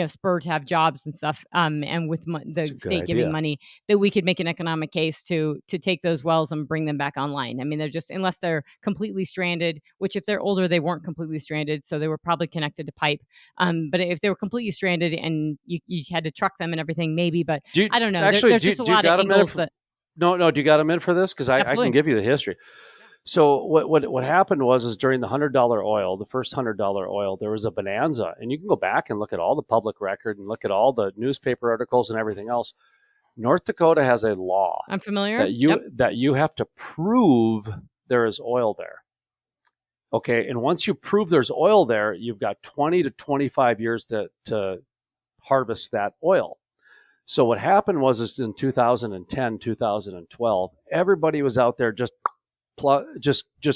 spur to have jobs and stuff, and with It's the a good state giving idea. money, that we could make an economic case to take those wells and bring them back online. I mean, they're just, unless they're completely stranded, which if they're older, they weren't completely stranded, so they were probably connected to pipe. But if they were completely stranded and you had to truck them and everything, maybe. But Do you I don't know. actually There's just a do you lot of got a minute? angles that No. Do you got a minute for this? Because I can absolutely. give you the history. So what happened was during the $100 oil, the first $100 oil, there was a bonanza, and you can go back and look at all the public record and look at all the newspaper articles and everything else. North Dakota has a law I'm familiar. that Yep. you have to prove there is oil there. Okay, and once you prove there's oil there, you've got 20 to 25 years to harvest that oil. So what happened was is in 2010, 2012, everybody was out there just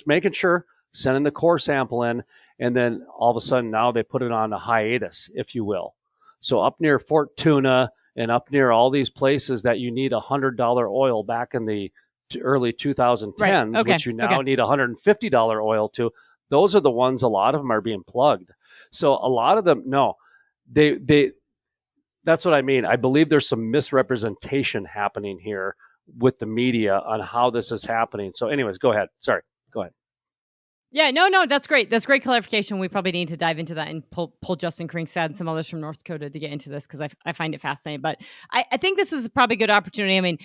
making sure, sending the core sample in, and then all of a sudden now they put it on a hiatus, if you will. So up near Fort Tuna and up near all these places that you need $100 oil back in the early 2010s, Right. Okay. which you now need $150 oil to, those are the ones, a lot of them are being plugged. So a lot of them, no, they that's what I mean. I believe there's some misrepresentation happening here with the media on how this is happening. So anyways, go ahead. Sorry. Go ahead. Yeah, no, that's great. That's great clarification. We probably need to dive into that and pull Justin Kringsad and some others from North Dakota to get into this, because I find it fascinating. But I think this is probably a good opportunity. I mean,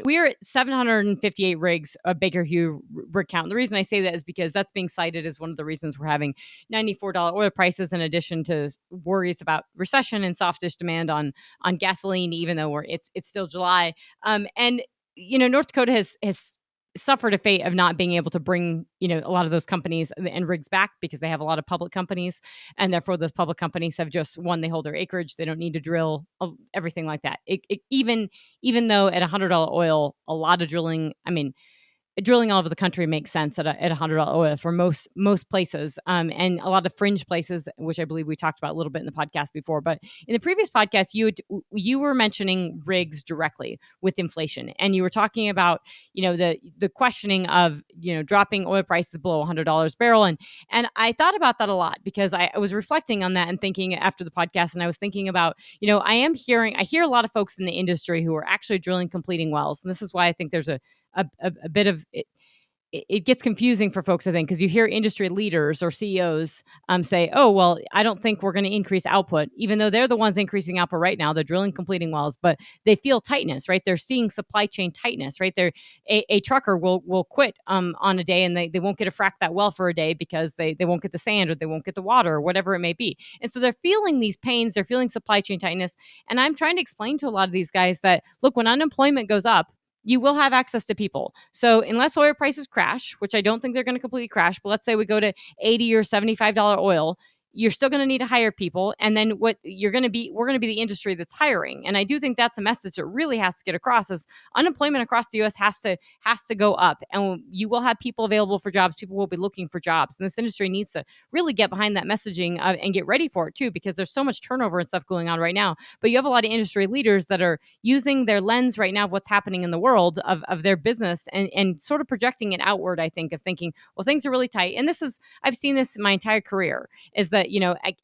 we're at 758 rigs, a Baker Hughes rig count. And the reason I say that is because that's being cited as one of the reasons we're having $94 oil prices, in addition to worries about recession and softish demand on gasoline, even though it's still July. And North Dakota has suffered a fate of not being able to bring a lot of those companies and rigs back, because they have a lot of public companies, and therefore those public companies have just, one, they hold their acreage, they don't need to drill, everything like that. Even though at $100 oil, a lot of drilling, I mean, drilling all over the country makes sense at $100 oil for most places, and a lot of fringe places, which I believe we talked about a little bit in the podcast before. But in the previous podcast, you were mentioning rigs directly with inflation, and you were talking about the questioning of dropping oil prices below $100 a barrel, and I thought about that a lot, because I was reflecting on that and thinking after the podcast, and I was thinking about I hear a lot of folks in the industry who are actually drilling, completing wells, and this is why I think there's a bit of it. It gets confusing for folks, I think, because you hear industry leaders or CEOs say, "Oh, well, I don't think we're going to increase output," even though they're the ones increasing output right now. They're drilling, completing wells, but they feel tightness, right? They're seeing supply chain tightness, right? A trucker will quit on a day, and they won't get to frack that well for a day, because they won't get the sand, or they won't get the water, or whatever it may be. And so they're feeling these pains. They're feeling supply chain tightness. And I'm trying to explain to a lot of these guys that, look, when unemployment goes up, you will have access to people. So unless oil prices crash, which I don't think they're going to completely crash, but let's say we go to $80 or $75 oil, you're still going to need to hire people. And then we're going to be the industry that's hiring. And I do think that's a message that really has to get across, is unemployment across the US has to go up, and you will have people available for jobs. People will be looking for jobs. And this industry needs to really get behind that messaging and get ready for it too, because there's so much turnover and stuff going on right now. But you have a lot of industry leaders that are using their lens right now of what's happening in the world of their business, and sort of projecting it outward, I think, of thinking, well, things are really tight. And I've seen this my entire career, is that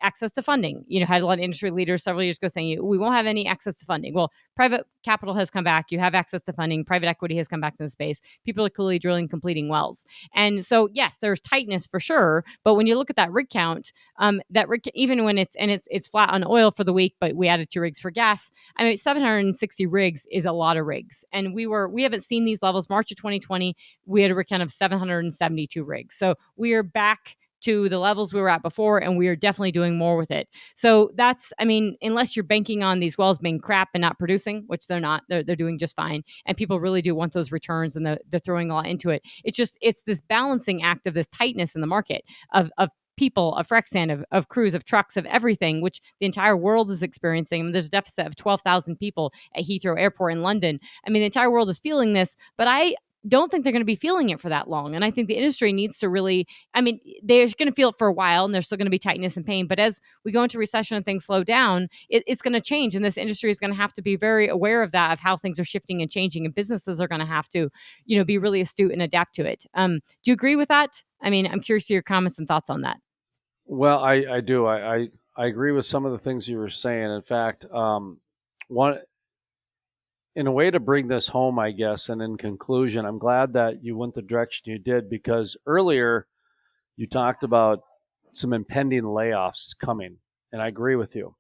access to funding. Had a lot of industry leaders several years ago saying, we won't have any access to funding. Well, private capital has come back. You have access to funding. Private equity has come back to the space. People are clearly drilling, completing wells. And so, yes, there's tightness for sure. But when you look at that rig count, that rig, even when it's flat on oil for the week, but we added 2 rigs for gas. I mean, 760 rigs is a lot of rigs. And we haven't seen these levels. March of 2020, we had a rig count of 772 rigs. So we are back to the levels we were at before, and we are definitely doing more with it. So that's, I mean, unless you're banking on these wells being crap and not producing, which they're not, they're doing just fine, and people really do want those returns, and they're throwing a lot into it. It's this balancing act of this tightness in the market of people, of frac sand, of crews, of trucks, of everything, which the entire world is experiencing. I mean, there's a deficit of 12,000 people at Heathrow Airport in London. I mean, the entire world is feeling this, but I don't think they're going to be feeling it for that long. And I think the industry needs to really, I mean, they're going to feel it for a while, and there's still going to be tightness and pain. But as we go into recession and things slow down, it's going to change. And this industry is going to have to be very aware of that, of how things are shifting and changing. And businesses are going to have to, be really astute and adapt to it. Do you agree with that? I mean, I'm curious to your comments and thoughts on that. Well, I do. I agree with some of the things you were saying. In fact, one in a way to bring this home, I guess, and in conclusion, I'm glad that you went the direction you did because earlier you talked about some impending layoffs coming, and I agree with you.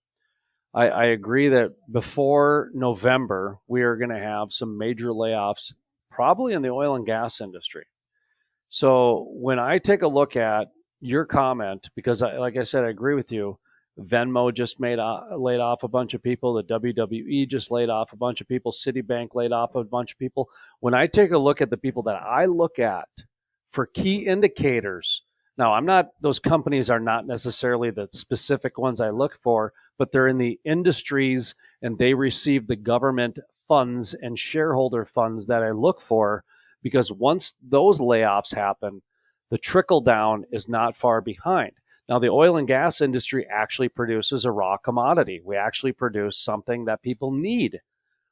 I agree that before November, we are going to have some major layoffs, probably in the oil and gas industry. So when I take a look at your comment, because like I said, I agree with you. Venmo just laid off a bunch of people. The WWE just laid off a bunch of people. Citibank laid off a bunch of people. When I take a look at the people that I look at for key indicators, now I'm not; those companies are not necessarily the specific ones I look for, but they're in the industries and they receive the government funds and shareholder funds that I look for because once those layoffs happen, the trickle down is not far behind. Now, the oil and gas industry actually produces a raw commodity. We actually produce something that people need.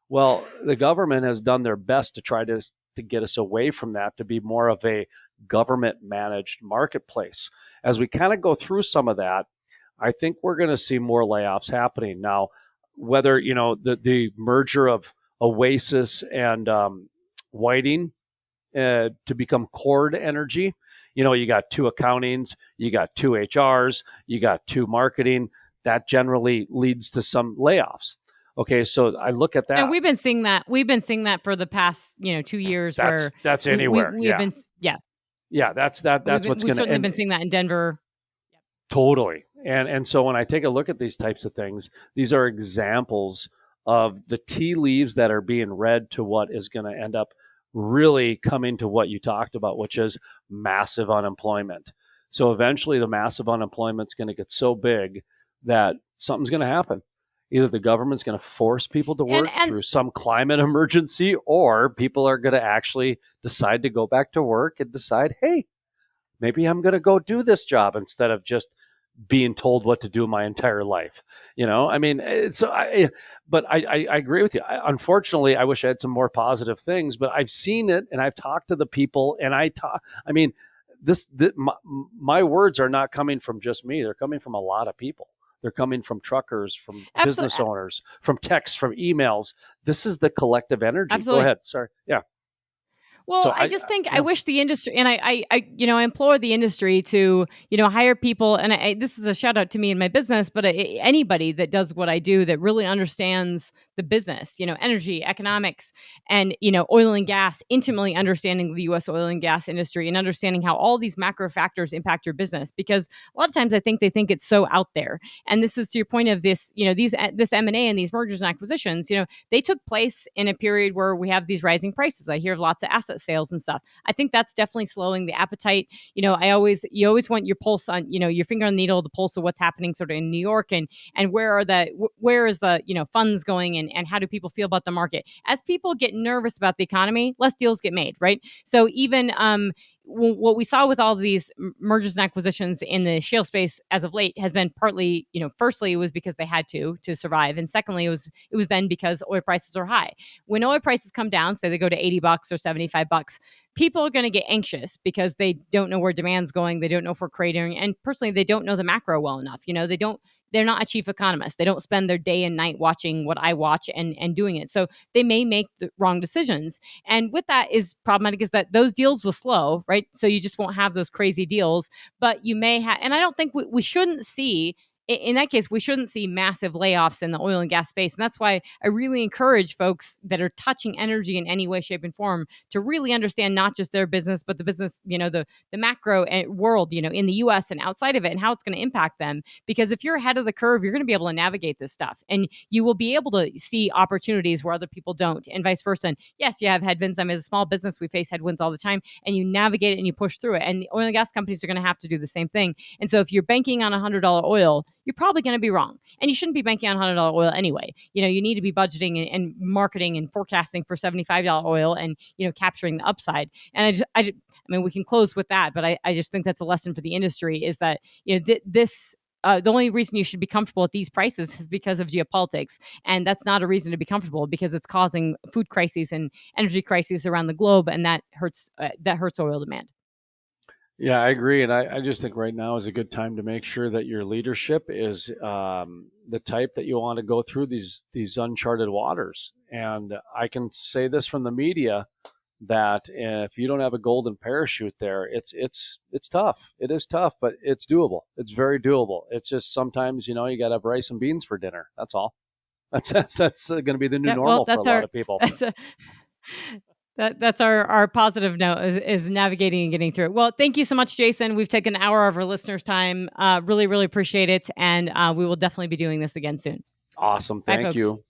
Well, the government has done their best to try to get us away from that, to be more of a government managed marketplace. As we kind of go through some of that, I think we're going to see more layoffs happening. Now, whether, the merger of Oasis and Whiting to become Cord Energy. You got two accountings, you got two HRs, you got two marketing. That generally leads to some layoffs. Okay, so I look at that. And we've been seeing that. We've been seeing that for the past 2 years. That's anywhere. We've been that's what's going to. We've certainly been seeing that in Denver. Totally. And so when I take a look at these types of things, these are examples of the tea leaves that are being read to what is going to end up really coming to what you talked about, which is massive unemployment. So eventually the massive unemployment is going to get so big that something's going to happen. Either the government's going to force people to work through some climate emergency, or people are going to actually decide to go back to work and decide, hey, maybe I'm going to go do this job instead of just being told what to do my entire life. I mean, but I agree with you. Unfortunately, I wish I had some more positive things, but I've seen it and I've talked to the people and I mean, my words are not coming from just me. They're coming from a lot of people. They're coming from truckers, from business owners, from texts, from emails. This is the collective energy. Absolutely. Go ahead. Sorry. Yeah. Well, so I just think I wish the industry, and I implore the industry to, hire people. And this is a shout out to me in my business, but anybody that does what I do that really understands the business, energy, economics, and, oil and gas, intimately understanding the U.S. oil and gas industry and understanding how all these macro factors impact your business. Because a lot of times I think they think it's so out there. And this is to your point of this, this M&A and these mergers and acquisitions, they took place in a period where we have these rising prices. I hear of lots of asset sales and stuff. I think that's definitely slowing the appetite. You always want your pulse on, your finger on the needle, the pulse of what's happening sort of in New York and where is the, funds going and how do people feel about the market? As people get nervous about the economy, less deals get made, right? So even what we saw with all of these mergers and acquisitions in the shale space as of late has been partly, firstly, it was because they had to survive. And secondly, it was then because oil prices are high. When oil prices come down, say they go to $80 or $75, people are going to get anxious because they don't know where demand's going. They don't know if we're creating. And personally, they don't know the macro well enough. They're not a chief economist. They don't spend their day and night watching what I watch and doing it. So they may make the wrong decisions. And with that is problematic is that those deals will slow, right? So you just won't have those crazy deals, but you may have, and I don't think we shouldn't see, in that case, we shouldn't see massive layoffs in the oil and gas space. And that's why I really encourage folks that are touching energy in any way, shape, and form to really understand not just their business, but the business, the macro world, in the US and outside of it and how it's going to impact them. Because if you're ahead of the curve, you're going to be able to navigate this stuff and you will be able to see opportunities where other people don't and vice versa. And yes, you have headwinds. As a small business, we face headwinds all the time and you navigate it and you push through it. And the oil and gas companies are going to have to do the same thing. And so if you're banking on $100 oil, you're probably going to be wrong. And you shouldn't be banking on $100 oil anyway. You need to be budgeting and marketing and forecasting for $75 oil and, capturing the upside. And I mean, we can close with that, but I just think that's a lesson for the industry is that, the only reason you should be comfortable at these prices is because of geopolitics. And that's not a reason to be comfortable because it's causing food crises and energy crises around the globe. And that hurts oil demand. Yeah, I agree. And I just think right now is a good time to make sure that your leadership is the type that you want to go through these uncharted waters. And I can say this from the media that if you don't have a golden parachute there, it's tough. It is tough, but it's doable. It's very doable. It's just sometimes, you got to have rice and beans for dinner. That's all. That's going to be the new Yeah, well, normal for a lot of people. that's a, that's our positive note is navigating and getting through it. Well, thank you so much, Jason. We've taken an hour of our listeners' time. Really, really appreciate it, and we will definitely be doing this again soon. Awesome. Bye, Thank folks. you.